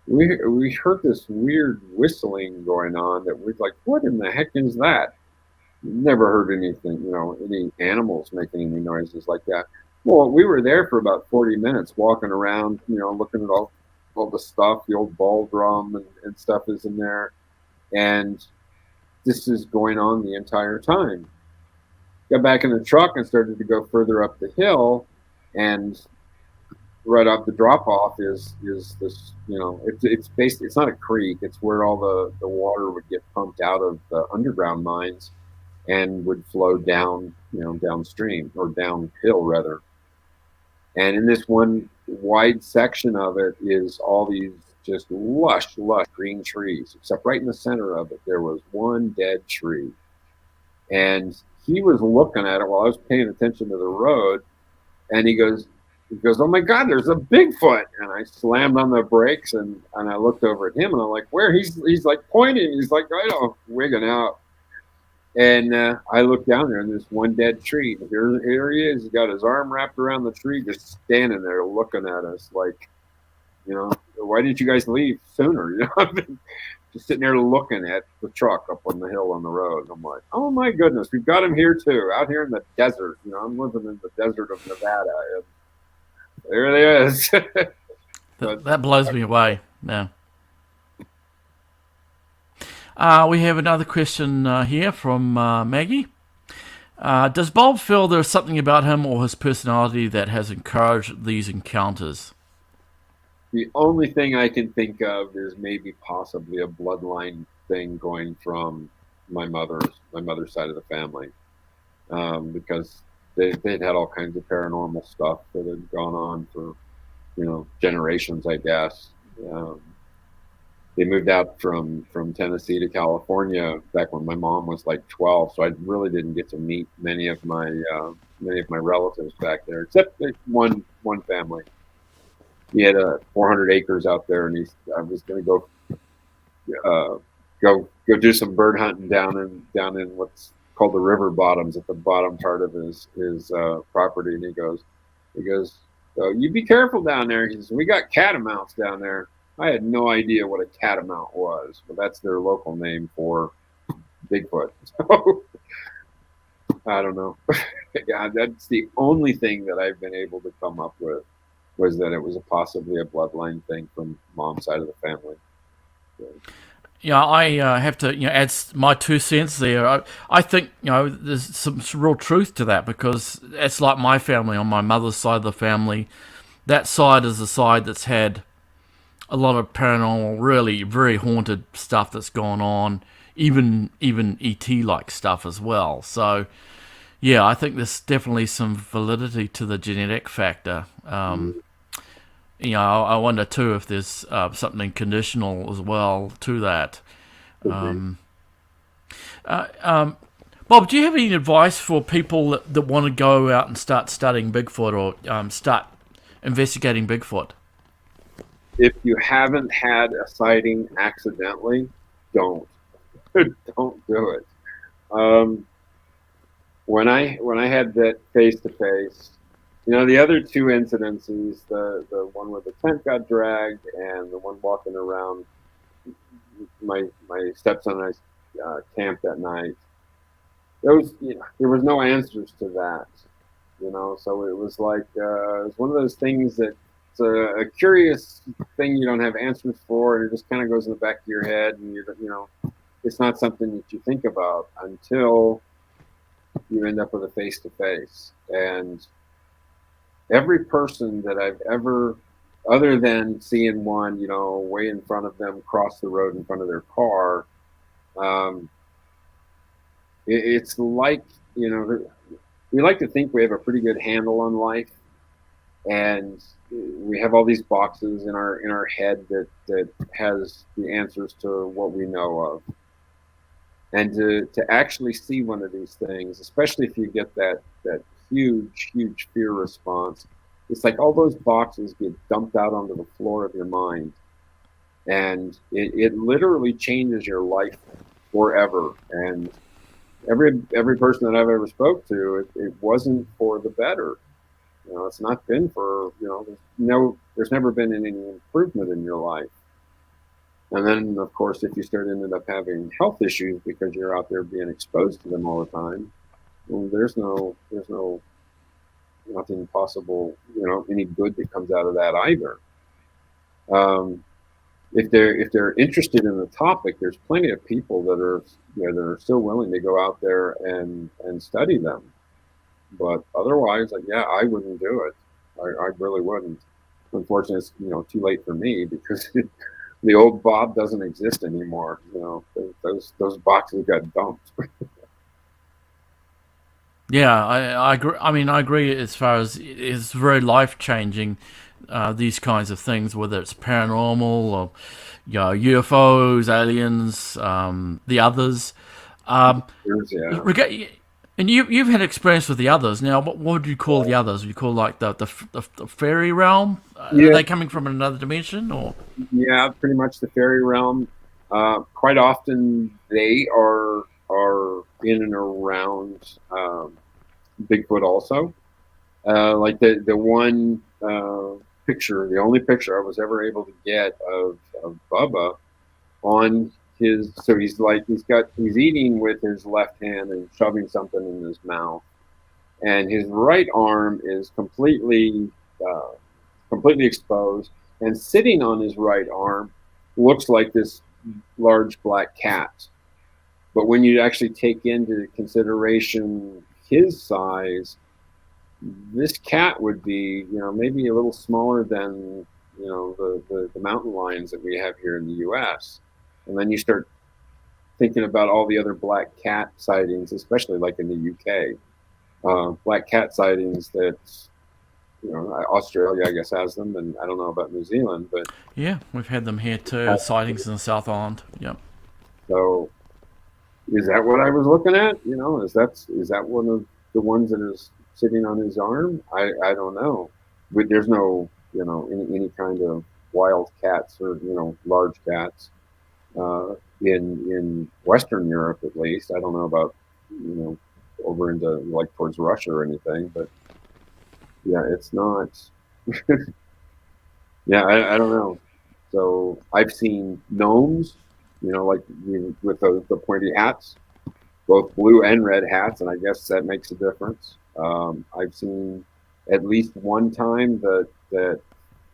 we heard this weird whistling going on that we're like, what in the heck is that? Never heard anything, any animals making any noises like that. Well, we were there for about 40 minutes walking around, looking at all the stuff. The old ball drum and stuff is in there. And this is going on the entire time. Got back in the truck and started to go further up the hill, and right off the drop off is this, it's basically, it's not a creek. It's where all the water would get pumped out of the underground mines and would flow down, downstream, or downhill rather. And in this one wide section of it is all these just lush green trees, except right in the center of it, there was one dead tree. And he was looking at it while I was paying attention to the road. And he goes, oh my God, there's a Bigfoot. And I slammed on the brakes and I looked over at him and I'm like, where? He's like pointing. He's like, I know, wigging out. And I looked down there and there's one dead tree. Here he is. He's got his arm wrapped around the tree, just standing there looking at us like, you know, why didn't you guys leave sooner? You know, just sitting there looking at the truck up on the hill on the road. And I'm like, oh my goodness, we've got him here too, out here in the desert. You know, I'm living in the desert of Nevada. And there it is. That blows me away. Yeah. We have another question here from Maggie. Does Bob feel there's something about him or his personality that has encouraged these encounters? The only thing I can think of is maybe possibly a bloodline thing going from my mother's side of the family, because they'd had all kinds of paranormal stuff that had gone on for, you know, generations, I guess. They moved out from Tennessee to California back when my mom was like 12, so I really didn't get to meet many of my relatives back there, except one family. He had 400 acres out there, and I was going to go do some bird hunting down in what's called the river bottoms at the bottom part of his property. And he goes, so you be careful down there. He says, we got catamounts down there. I had no idea what a catamount was, but that's their local name for Bigfoot. So I don't know. Yeah, that's the only thing that I've been able to come up with, was that it was possibly a bloodline thing from mom's side of the family. So. Yeah, I have to add my 2 cents there. I think there's some real truth to that, because it's like my family on my mother's side of the family. That side is the side that's had a lot of paranormal, really very haunted stuff that's gone on, even ET-like stuff as well. So, yeah, I think there's definitely some validity to the genetic factor. I wonder too if there's something conditional as well to that. Bob, do you have any advice for people that want to go out and start studying Bigfoot or start investigating Bigfoot? If you haven't had a sighting accidentally, don't do it. When I had that face to face, the other 2 incidences, the one where the tent got dragged and the one walking around my stepson and I camped at night, those, there was no answers to that, so it was like, it was one of those things that it's a curious thing you don't have answers for, and it just kind of goes in the back of your head, and it's not something that you think about until you end up with a face-to-face. And every person that I've ever, other than seeing one, way in front of them cross the road in front of their car, it's like, we like to think we have a pretty good handle on life, and we have all these boxes in our head that has the answers to what we know of. And to actually see one of these things, especially if you get that huge fear response, it's like all those boxes get dumped out onto the floor of your mind, and it literally changes your life forever. And every person that I've ever spoke to, it wasn't for the better. It's not been for, there's never been any improvement in your life. And then, of course, if you ended up having health issues because you're out there being exposed to them all the time, well, there's nothing possible, any good that comes out of that either. If they're interested in the topic, there's plenty of people that are still willing to go out there and study them. But otherwise, I wouldn't do it. I really wouldn't. Unfortunately, it's too late for me, because the old Bob doesn't exist anymore. Those boxes got dumped. Yeah, I agree. I mean, I agree as far as it's very life changing. These kinds of things, whether it's paranormal or UFOs, aliens, the others. Um, Yeah. and you've had experience with the others. Now, what would you call the others? Would you call like the fairy realm? Are Yeah, they coming from another dimension, or? yeah, pretty much the fairy realm. Quite often they are in and around Bigfoot also. Like the one picture, the only picture I was ever able to get of Bubba on his, so he's eating with his left hand and shoving something in his mouth, and his right arm is completely exposed, and sitting on his right arm looks like this large black cat. But when you actually take into consideration his size, this cat would be, maybe a little smaller than, the mountain lions that we have here in the U.S. And then you start thinking about all the other black cat sightings, especially like in the U.K. Black cat sightings that, Australia, I guess, has them, and I don't know about New Zealand, but Yeah, we've had them here too. Sightings in the South Island. Yep. so is that what I was looking at? Is that one of the ones that is sitting on his arm? I don't know. But there's no, any kind of wild cats or, large cats in Western Europe, at least. I don't know about, over into like towards Russia or anything, but yeah, it's not. Yeah, I don't know. So I've seen gnomes, like with the pointy hats, both blue and red hats, and I guess that makes a difference. I've seen at least one time that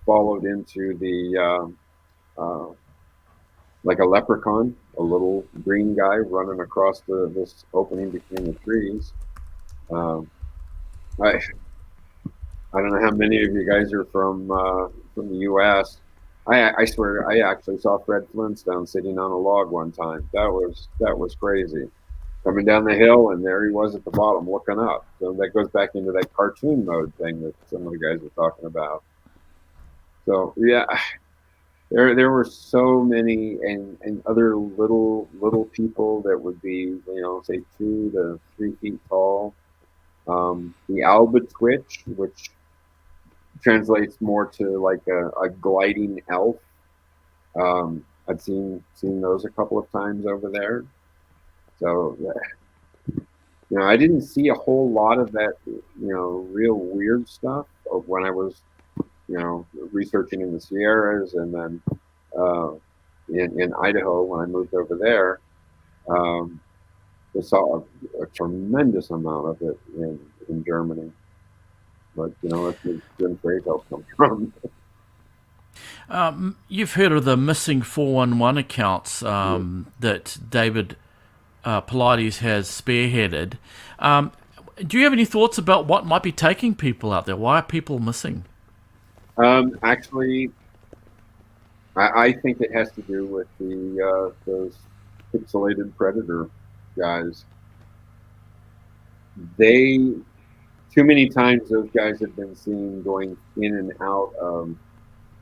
followed into the like a leprechaun, a little green guy running across this opening between the trees. Um, I I don't know how many of you guys are from the U.S. I swear I actually saw Fred Flintstone sitting on a log one time. That was crazy. Coming down the hill, and there he was at the bottom looking up. So that goes back into that cartoon mode thing that some of the guys were talking about. So yeah, there were so many and other little people that would be, say 2 to 3 feet tall. The Alba Twitch, which translates more to like a gliding elf. I've seen those a couple of times over there. So I didn't see a whole lot of that, real weird stuff when I was, researching in the Sierras, and then in Idaho when I moved over there. Um, I saw a tremendous amount of it in Germany. But that's where Jim Crayfeld comes from. You've heard of the missing 411 accounts that David Pilates has spearheaded. Do you have any thoughts about what might be taking people out there? Why are people missing? Actually, I think it has to do with those pixelated predator guys. They Too many times those guys have been seen going in and out of,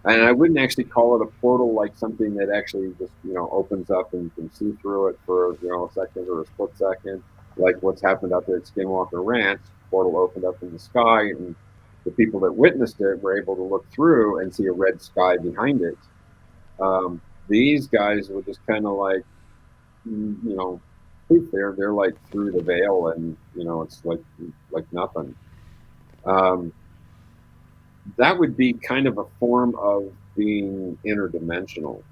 and I wouldn't actually call it a portal, like something that actually just opens up and you can see through it for a second or a split second, like what's happened out there at Skinwalker Ranch. Portal opened up in the sky, and the people that witnessed it were able to look through and see a red sky behind it. These guys were just kind of like, they're like through the veil, and it's like nothing. Um, that would be kind of a form of being interdimensional.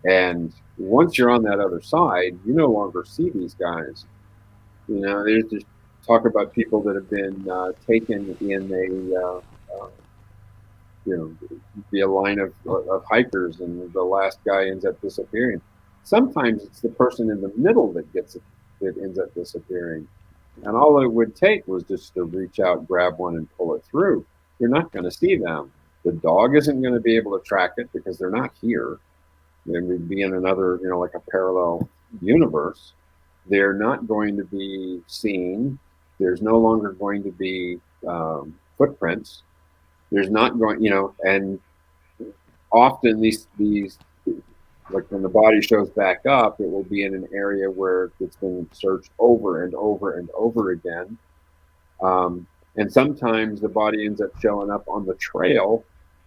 And once you're on that other side, you no longer see these guys. There's just talk about people that have been taken in be a line of hikers, and the last guy ends up disappearing. Sometimes it's the person in the middle that ends up disappearing, and all it would take was just to reach out, grab one, and pull it through. You're not going to see them. The dog isn't going to be able to track it because they're not here. They would be in another, like a parallel universe. They're not going to be seen. there's no longer going to be footprints. There's not going, and often these like when the body shows back up, it will be in an area where it's been searched over and over and over again. And sometimes the body ends up showing up on the trail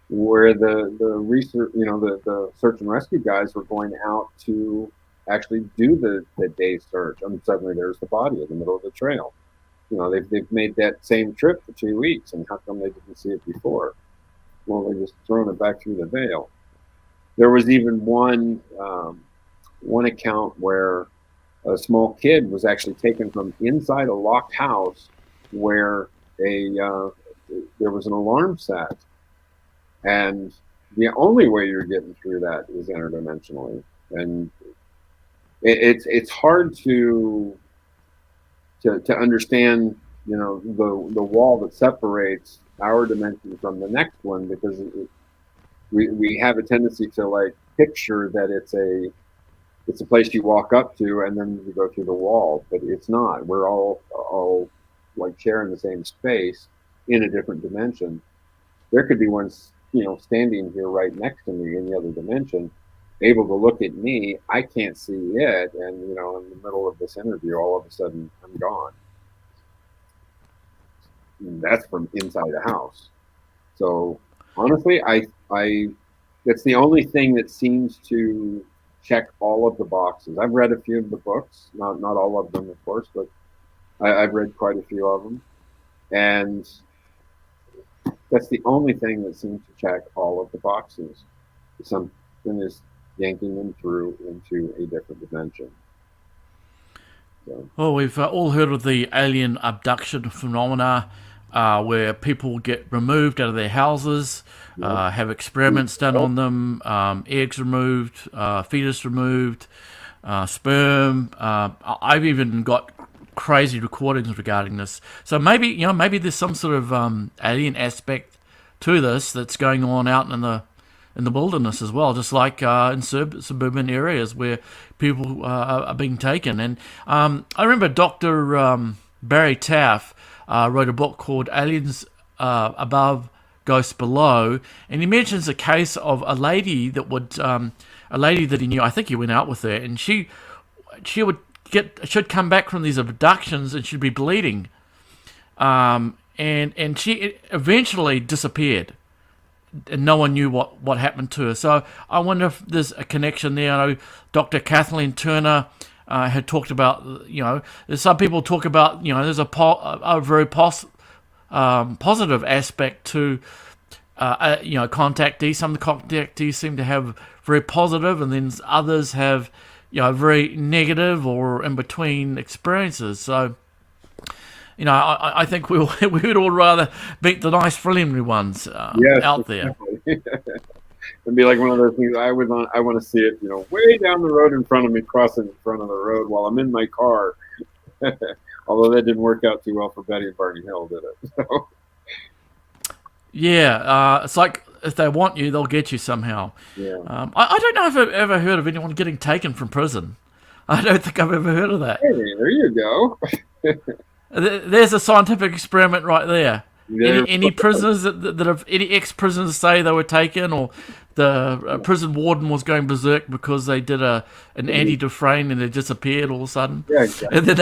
where the research, the search and rescue guys were going out to actually do the day search. And suddenly there's the body in the middle of the trail. They've made that same trip for 2 weeks, and how come they didn't see it before? Well, they're just throwing it back through the veil. There was even one account where a small kid was actually taken from inside a locked house where there was an alarm set, and the only way you're getting through that is interdimensionally, and it's hard to understand, the wall that separates our dimension from the next one, because we have a tendency to like picture that it's a place you walk up to and then you go through the wall, but it's not. We're all like sharing the same space in a different dimension. There could be one, standing here right next to me in the other dimension, able to look at me. I can't see it, and in the middle of this interview, all of a sudden I'm gone. And that's from inside the house. So honestly, I that's the only thing that seems to check all of the boxes. I've read a few of the books, not all of them, of course, but I've read quite a few of them, and that's the only thing that seems to check all of the boxes. Something is yanking them through into a different dimension. So. Well, we've all heard of the alien abduction phenomena, where people get removed out of their houses, have experiments done on them, eggs removed, fetus removed, sperm. I've even got crazy recordings regarding this. So maybe there's some sort of alien aspect to this that's going on out in the wilderness as well, just like in suburban areas where people are being taken. And I remember Dr. Barry Taff wrote a book called Aliens Above, Ghosts Below, and he mentions a case of a lady that he knew. I think he went out with her, and she should come back from these abductions and she'd be bleeding, and she eventually disappeared, and no one knew what happened to her. So I wonder if there's a connection there. I know Dr. Kathleen Turner had talked about, some people talk about, there's a very positive aspect to, contactees. Some of the contactees seem to have very positive, and then others have, very negative or in between experiences. So, I think we would all rather beat the nice preliminary ones out there. It'd be like one of those things. I want to see it, way down the road in front of me, crossing in front of the road while I'm in my car. Although that didn't work out too well for Betty and Barney Hill, did it? So. Yeah, it's like if they want you, they'll get you somehow. Yeah. I don't know if I've ever heard of anyone getting taken from prison. I don't think I've ever heard of that. Hey, there you go. There's a scientific experiment right there. Any prisoners that have, any ex-prisoners say they were taken, or the prison warden was going berserk because they did an anti-dufresne and they disappeared all of a sudden. Yeah, exactly. And then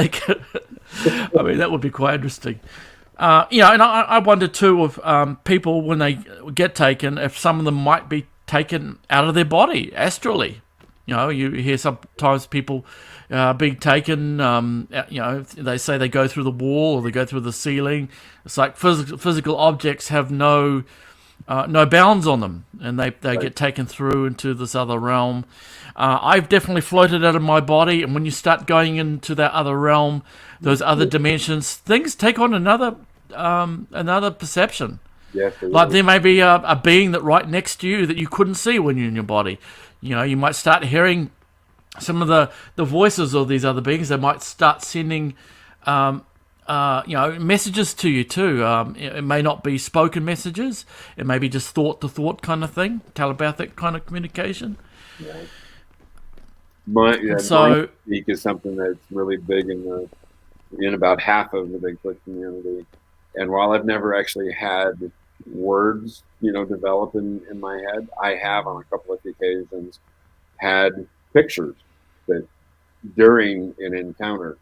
I mean, that would be quite interesting. And I wonder too if people, when they get taken, if some of them might be taken out of their body astrally. You hear sometimes people being taken. They say they go through the wall or they go through the ceiling. It's like physical objects have no bounds on them, and they get taken through into this other realm. I've definitely floated out of my body, and when you start going into that other realm, those other dimensions, things take on another perception. Yes, like there may be a being that right next to you that you couldn't see when you're in your body. You might start hearing some of the voices of these other beings. They might start sending messages to you too. It may not be spoken messages. It may be just thought to thought kind of thing, telepathic kind of communication. Mind speak is something that's really big in in about half of the Bigfoot community. And while I've never actually had words, develop in my head, I have on a couple of occasions had pictures that during an encounter.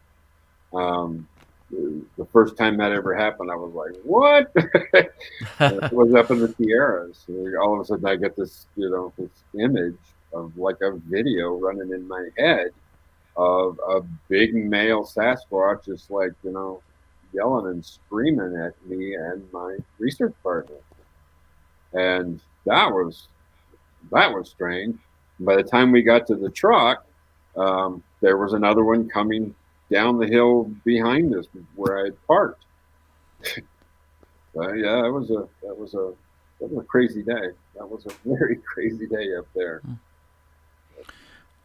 Um, the first time that ever happened, I was like, "What?" It was up in the Sierras. All of a sudden, I get this, this image of like a video running in my head of a big male Sasquatch, just like yelling and screaming at me and my research partner, and that was strange. By the time we got to the truck, there was another one coming down the hill behind us where I had parked. Yeah, that was a crazy day. That was a very crazy day up there.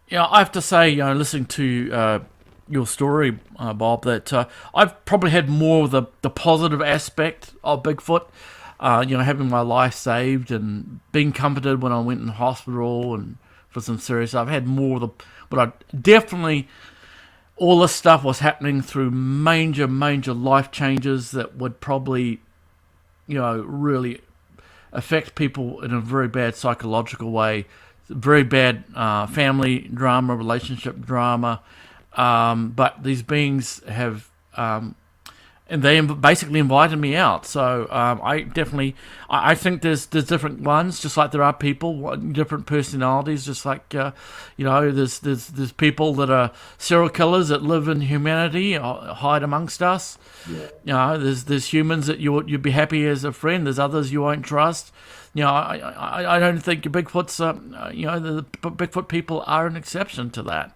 Yeah, I have to say, listening to your story, Bob, that I've probably had more of the positive aspect of Bigfoot. Having my life saved and being comforted when I went in hospital and for some serious. I've had more of but I definitely, all this stuff was happening through major life changes that would probably, really affect people in a very bad psychological way, very bad family drama, relationship drama. But these beings have, and they basically invited me out. So I think there's different ones, just like there are people, different personalities. Just like there's people that are serial killers that live in humanity, hide amongst us. Yeah. There's humans that you'd be happy as a friend. There's others you won't trust. I don't think Bigfoot's. The Bigfoot people are an exception to that.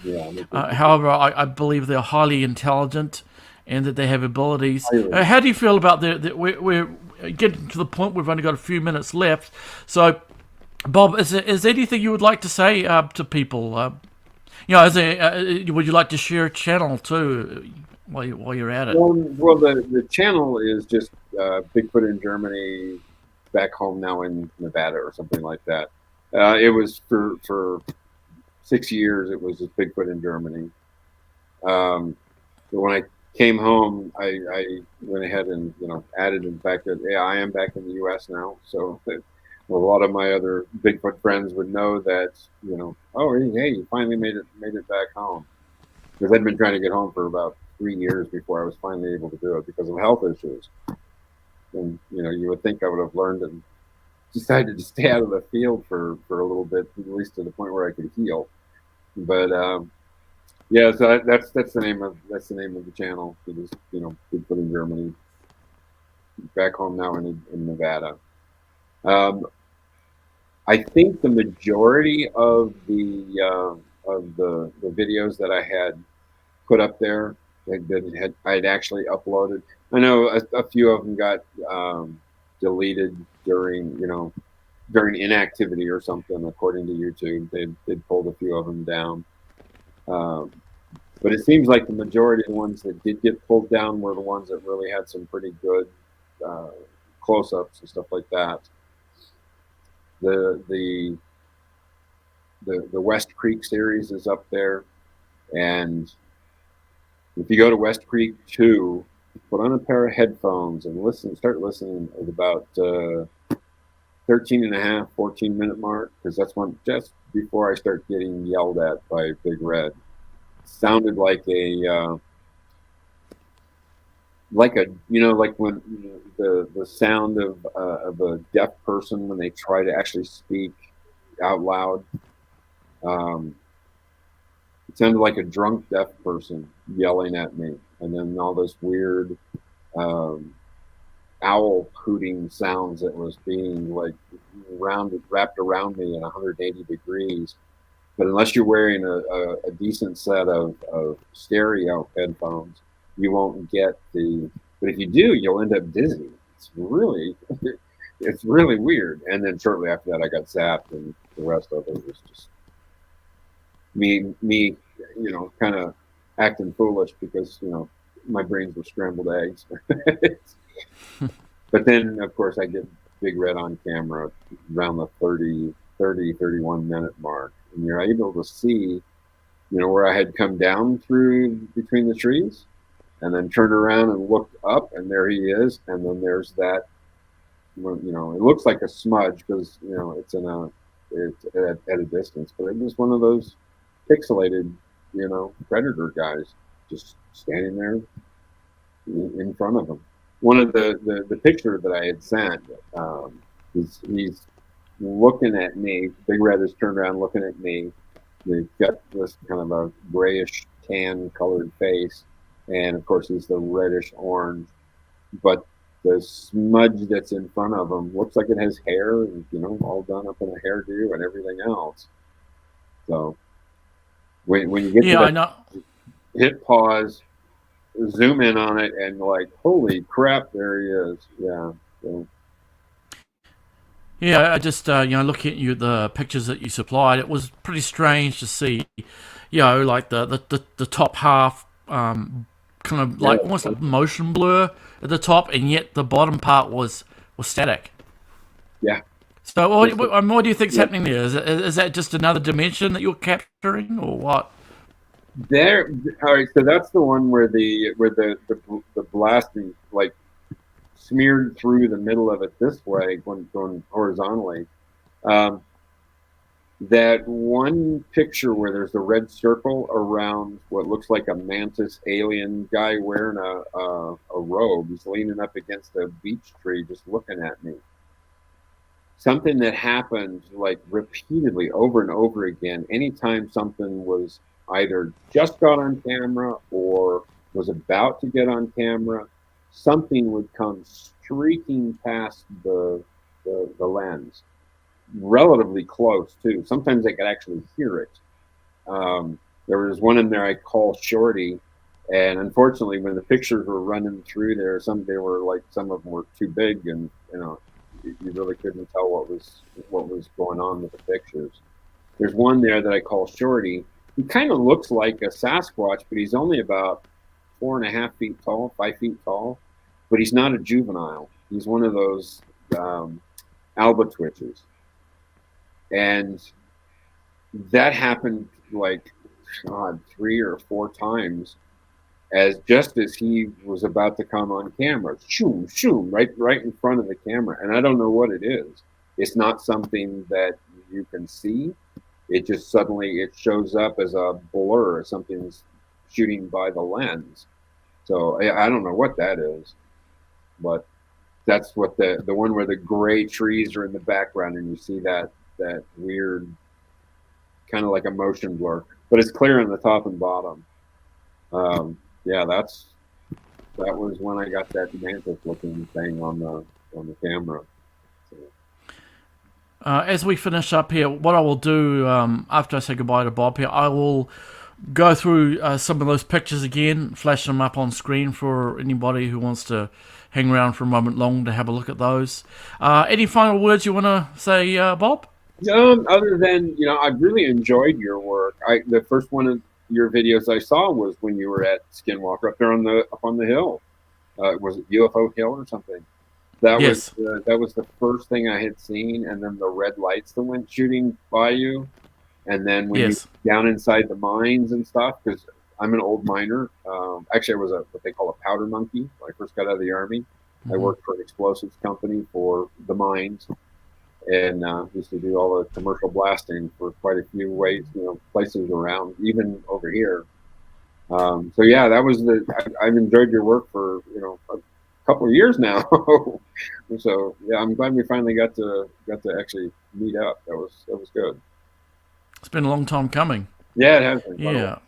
Yeah. However, I believe they're highly intelligent and that they have abilities. How do you feel about we're getting to the point we've only got a few minutes left. So, Bob, is there anything you would like to say to people? Would you like to share a channel too while you're at it? Well, the channel is just Bigfoot in Germany, back home now in Nevada or something like that. It was for 6 years. It was just Bigfoot in Germany. But when I came home, I went ahead and added the fact that I am back in the U.S. now. So that a lot of my other Bigfoot friends would know that oh hey, you finally made it back home, because I'd been trying to get home for about 3 years before I was finally able to do it because of health issues. And you would think I would have learned and decided to stay out of the field for a little bit, at least to the point where I could heal. But yeah, so that's the name of the channel. It is Bigfoot in Germany. Back home now in Nevada. I think the majority of the videos that I had put up there that I'd actually uploaded. I know a few of them got deleted during inactivity or something, according to YouTube. They'd pulled a few of them down. But it seems like the majority of the ones that did get pulled down were the ones that really had some pretty good close-ups and stuff like that. The West Creek series is up there, and if you go to West Creek 2, put on a pair of headphones and start listening at about 13.5, 14-minute mark, because that's when just before I start getting yelled at by Big Red. Sounded like a like when the sound of a deaf person when they try to actually speak out loud. It sounded like a drunk deaf person yelling at me, and then all this weird owl hooting sounds that was being wrapped around me in 180 degrees. But unless you're wearing a decent set of stereo headphones, you won't get the. But if you do, you'll end up dizzy. It's really weird. And then shortly after that, I got zapped, and the rest of it was just me, kind of acting foolish because my brains were scrambled eggs. But then, of course, I get Big Red on camera around the 31 minute mark. And you're able to see, where I had come down through between the trees. and then turned around and looked up, and there he is. And then there's that, it looks like a smudge because it's at a distance, but it was one of those pixelated, predator guys just standing there in front of him. One of the picture that I had sent, he's looking at me. Big Red is turned around looking at me. They've got this kind of a grayish tan colored face, and of course he's the reddish orange. But the smudge that's in front of him looks like it has hair, and all done up in a hairdo and everything else. So when you get to that, I know. Hit pause, zoom in on it, and like, holy crap, there he is. Yeah. So. Yeah, I just looking at the pictures that you supplied, it was pretty strange to see, like the top half, kind of like almost like motion blur at the top, and yet the bottom part was static. Yeah. So what do you think's happening there? Is that just another dimension that you're capturing, or what? There. All right. So that's the one where the blasting like smeared through the middle of it this way, going horizontally. That one picture where there's a red circle around what looks like a mantis alien guy wearing a robe. He's leaning up against a beech tree just looking at me. Something that happened like repeatedly over and over again. Anytime something was either just got on camera or was about to get on camera, something would come streaking past the lens, relatively close too. Sometimes I could actually hear it. There was one in there I call Shorty, and unfortunately, when the pictures were running through there, some of them were too big, and you really couldn't tell what was going on with the pictures. There's one there that I call Shorty. He kind of looks like a Sasquatch, but he's only about 4.5 feet tall, 5 feet tall. But he's not a juvenile. He's one of those alba twitches. And that happened like 3 or 4 times, just as he was about to come on camera. Shoom, shoom, right in front of the camera. And I don't know what it is. It's not something that you can see. It just suddenly shows up as a blur, something's shooting by the lens. So I don't know what that is, but that's what the one where the gray trees are in the background and you see that weird kind of like a motion blur, but it's clear on the top and bottom. That was when I got that mantis looking thing on the camera. So. As we finish up here, what I will do after I say goodbye to Bob here, I will go through some of those pictures again, flash them up on screen for anybody who wants to hang around for a moment long to have a look at those. Any final words you want to say, Bob? Other than, I really enjoyed your work. The first one of your videos I saw was when you were at Skinwalker up there up on the hill. Was it UFO Hill or something? That was the first thing I had seen, and then the red lights that went shooting by you, and then when you down inside the mines and stuff. Because I'm an old miner. Actually, I was what they call a powder monkey when I first got out of the Army. Mm-hmm. I worked for an explosives company for the mines, and used to do all the commercial blasting for quite a few places around, even over here. So yeah, I've enjoyed your work for a couple of years now. So yeah, I'm glad we finally got to actually meet up. That was good. It's been a long time coming. Yeah, it has been. Yeah.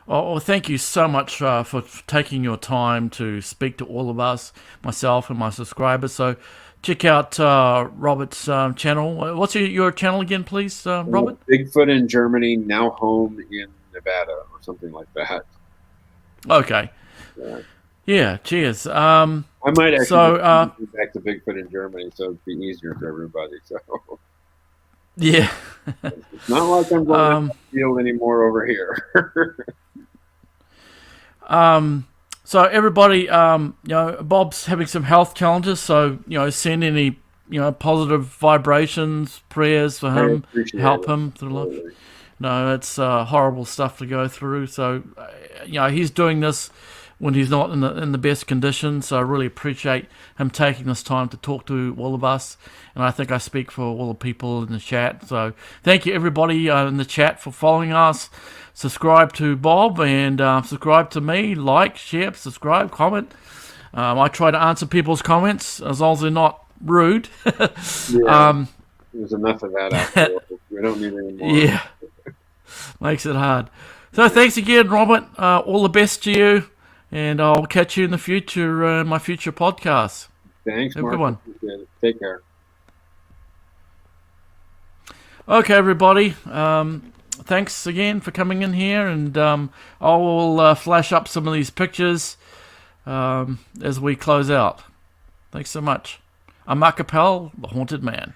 Well, thank you so much for taking your time to speak to all of us, myself and my subscribers. So check out Robert's channel. What's your channel again, please, Robert? Bigfoot in Germany, now home in Nevada, or something like that. Okay. Yeah, cheers. I might actually go back to Bigfoot in Germany, so it'd be easier for everybody. So yeah, it's not like I'm going to the field anymore over here. So everybody, Bob's having some health challenges, so send any positive vibrations, prayers for him, help him through life. No, it's horrible stuff to go through. So, he's doing this when he's not in the best condition. So I really appreciate him taking this time to talk to all of us. And I think I speak for all the people in the chat. So thank you, everybody in the chat, for following us. Subscribe to Bob and subscribe to me. Like, share, subscribe, comment. I try to answer people's comments as long as they're not rude. There's enough of that after all. We don't need any more. Yeah. Makes it hard. So thanks again, Robert. All the best to you. And I'll catch you in the future, my future podcasts. Thanks, Have a Mark. good one. Take care. Okay, everybody. Thanks again for coming in here. And I will flash up some of these pictures as we close out. Thanks so much. I'm Marc Coppell, the Haunted Man.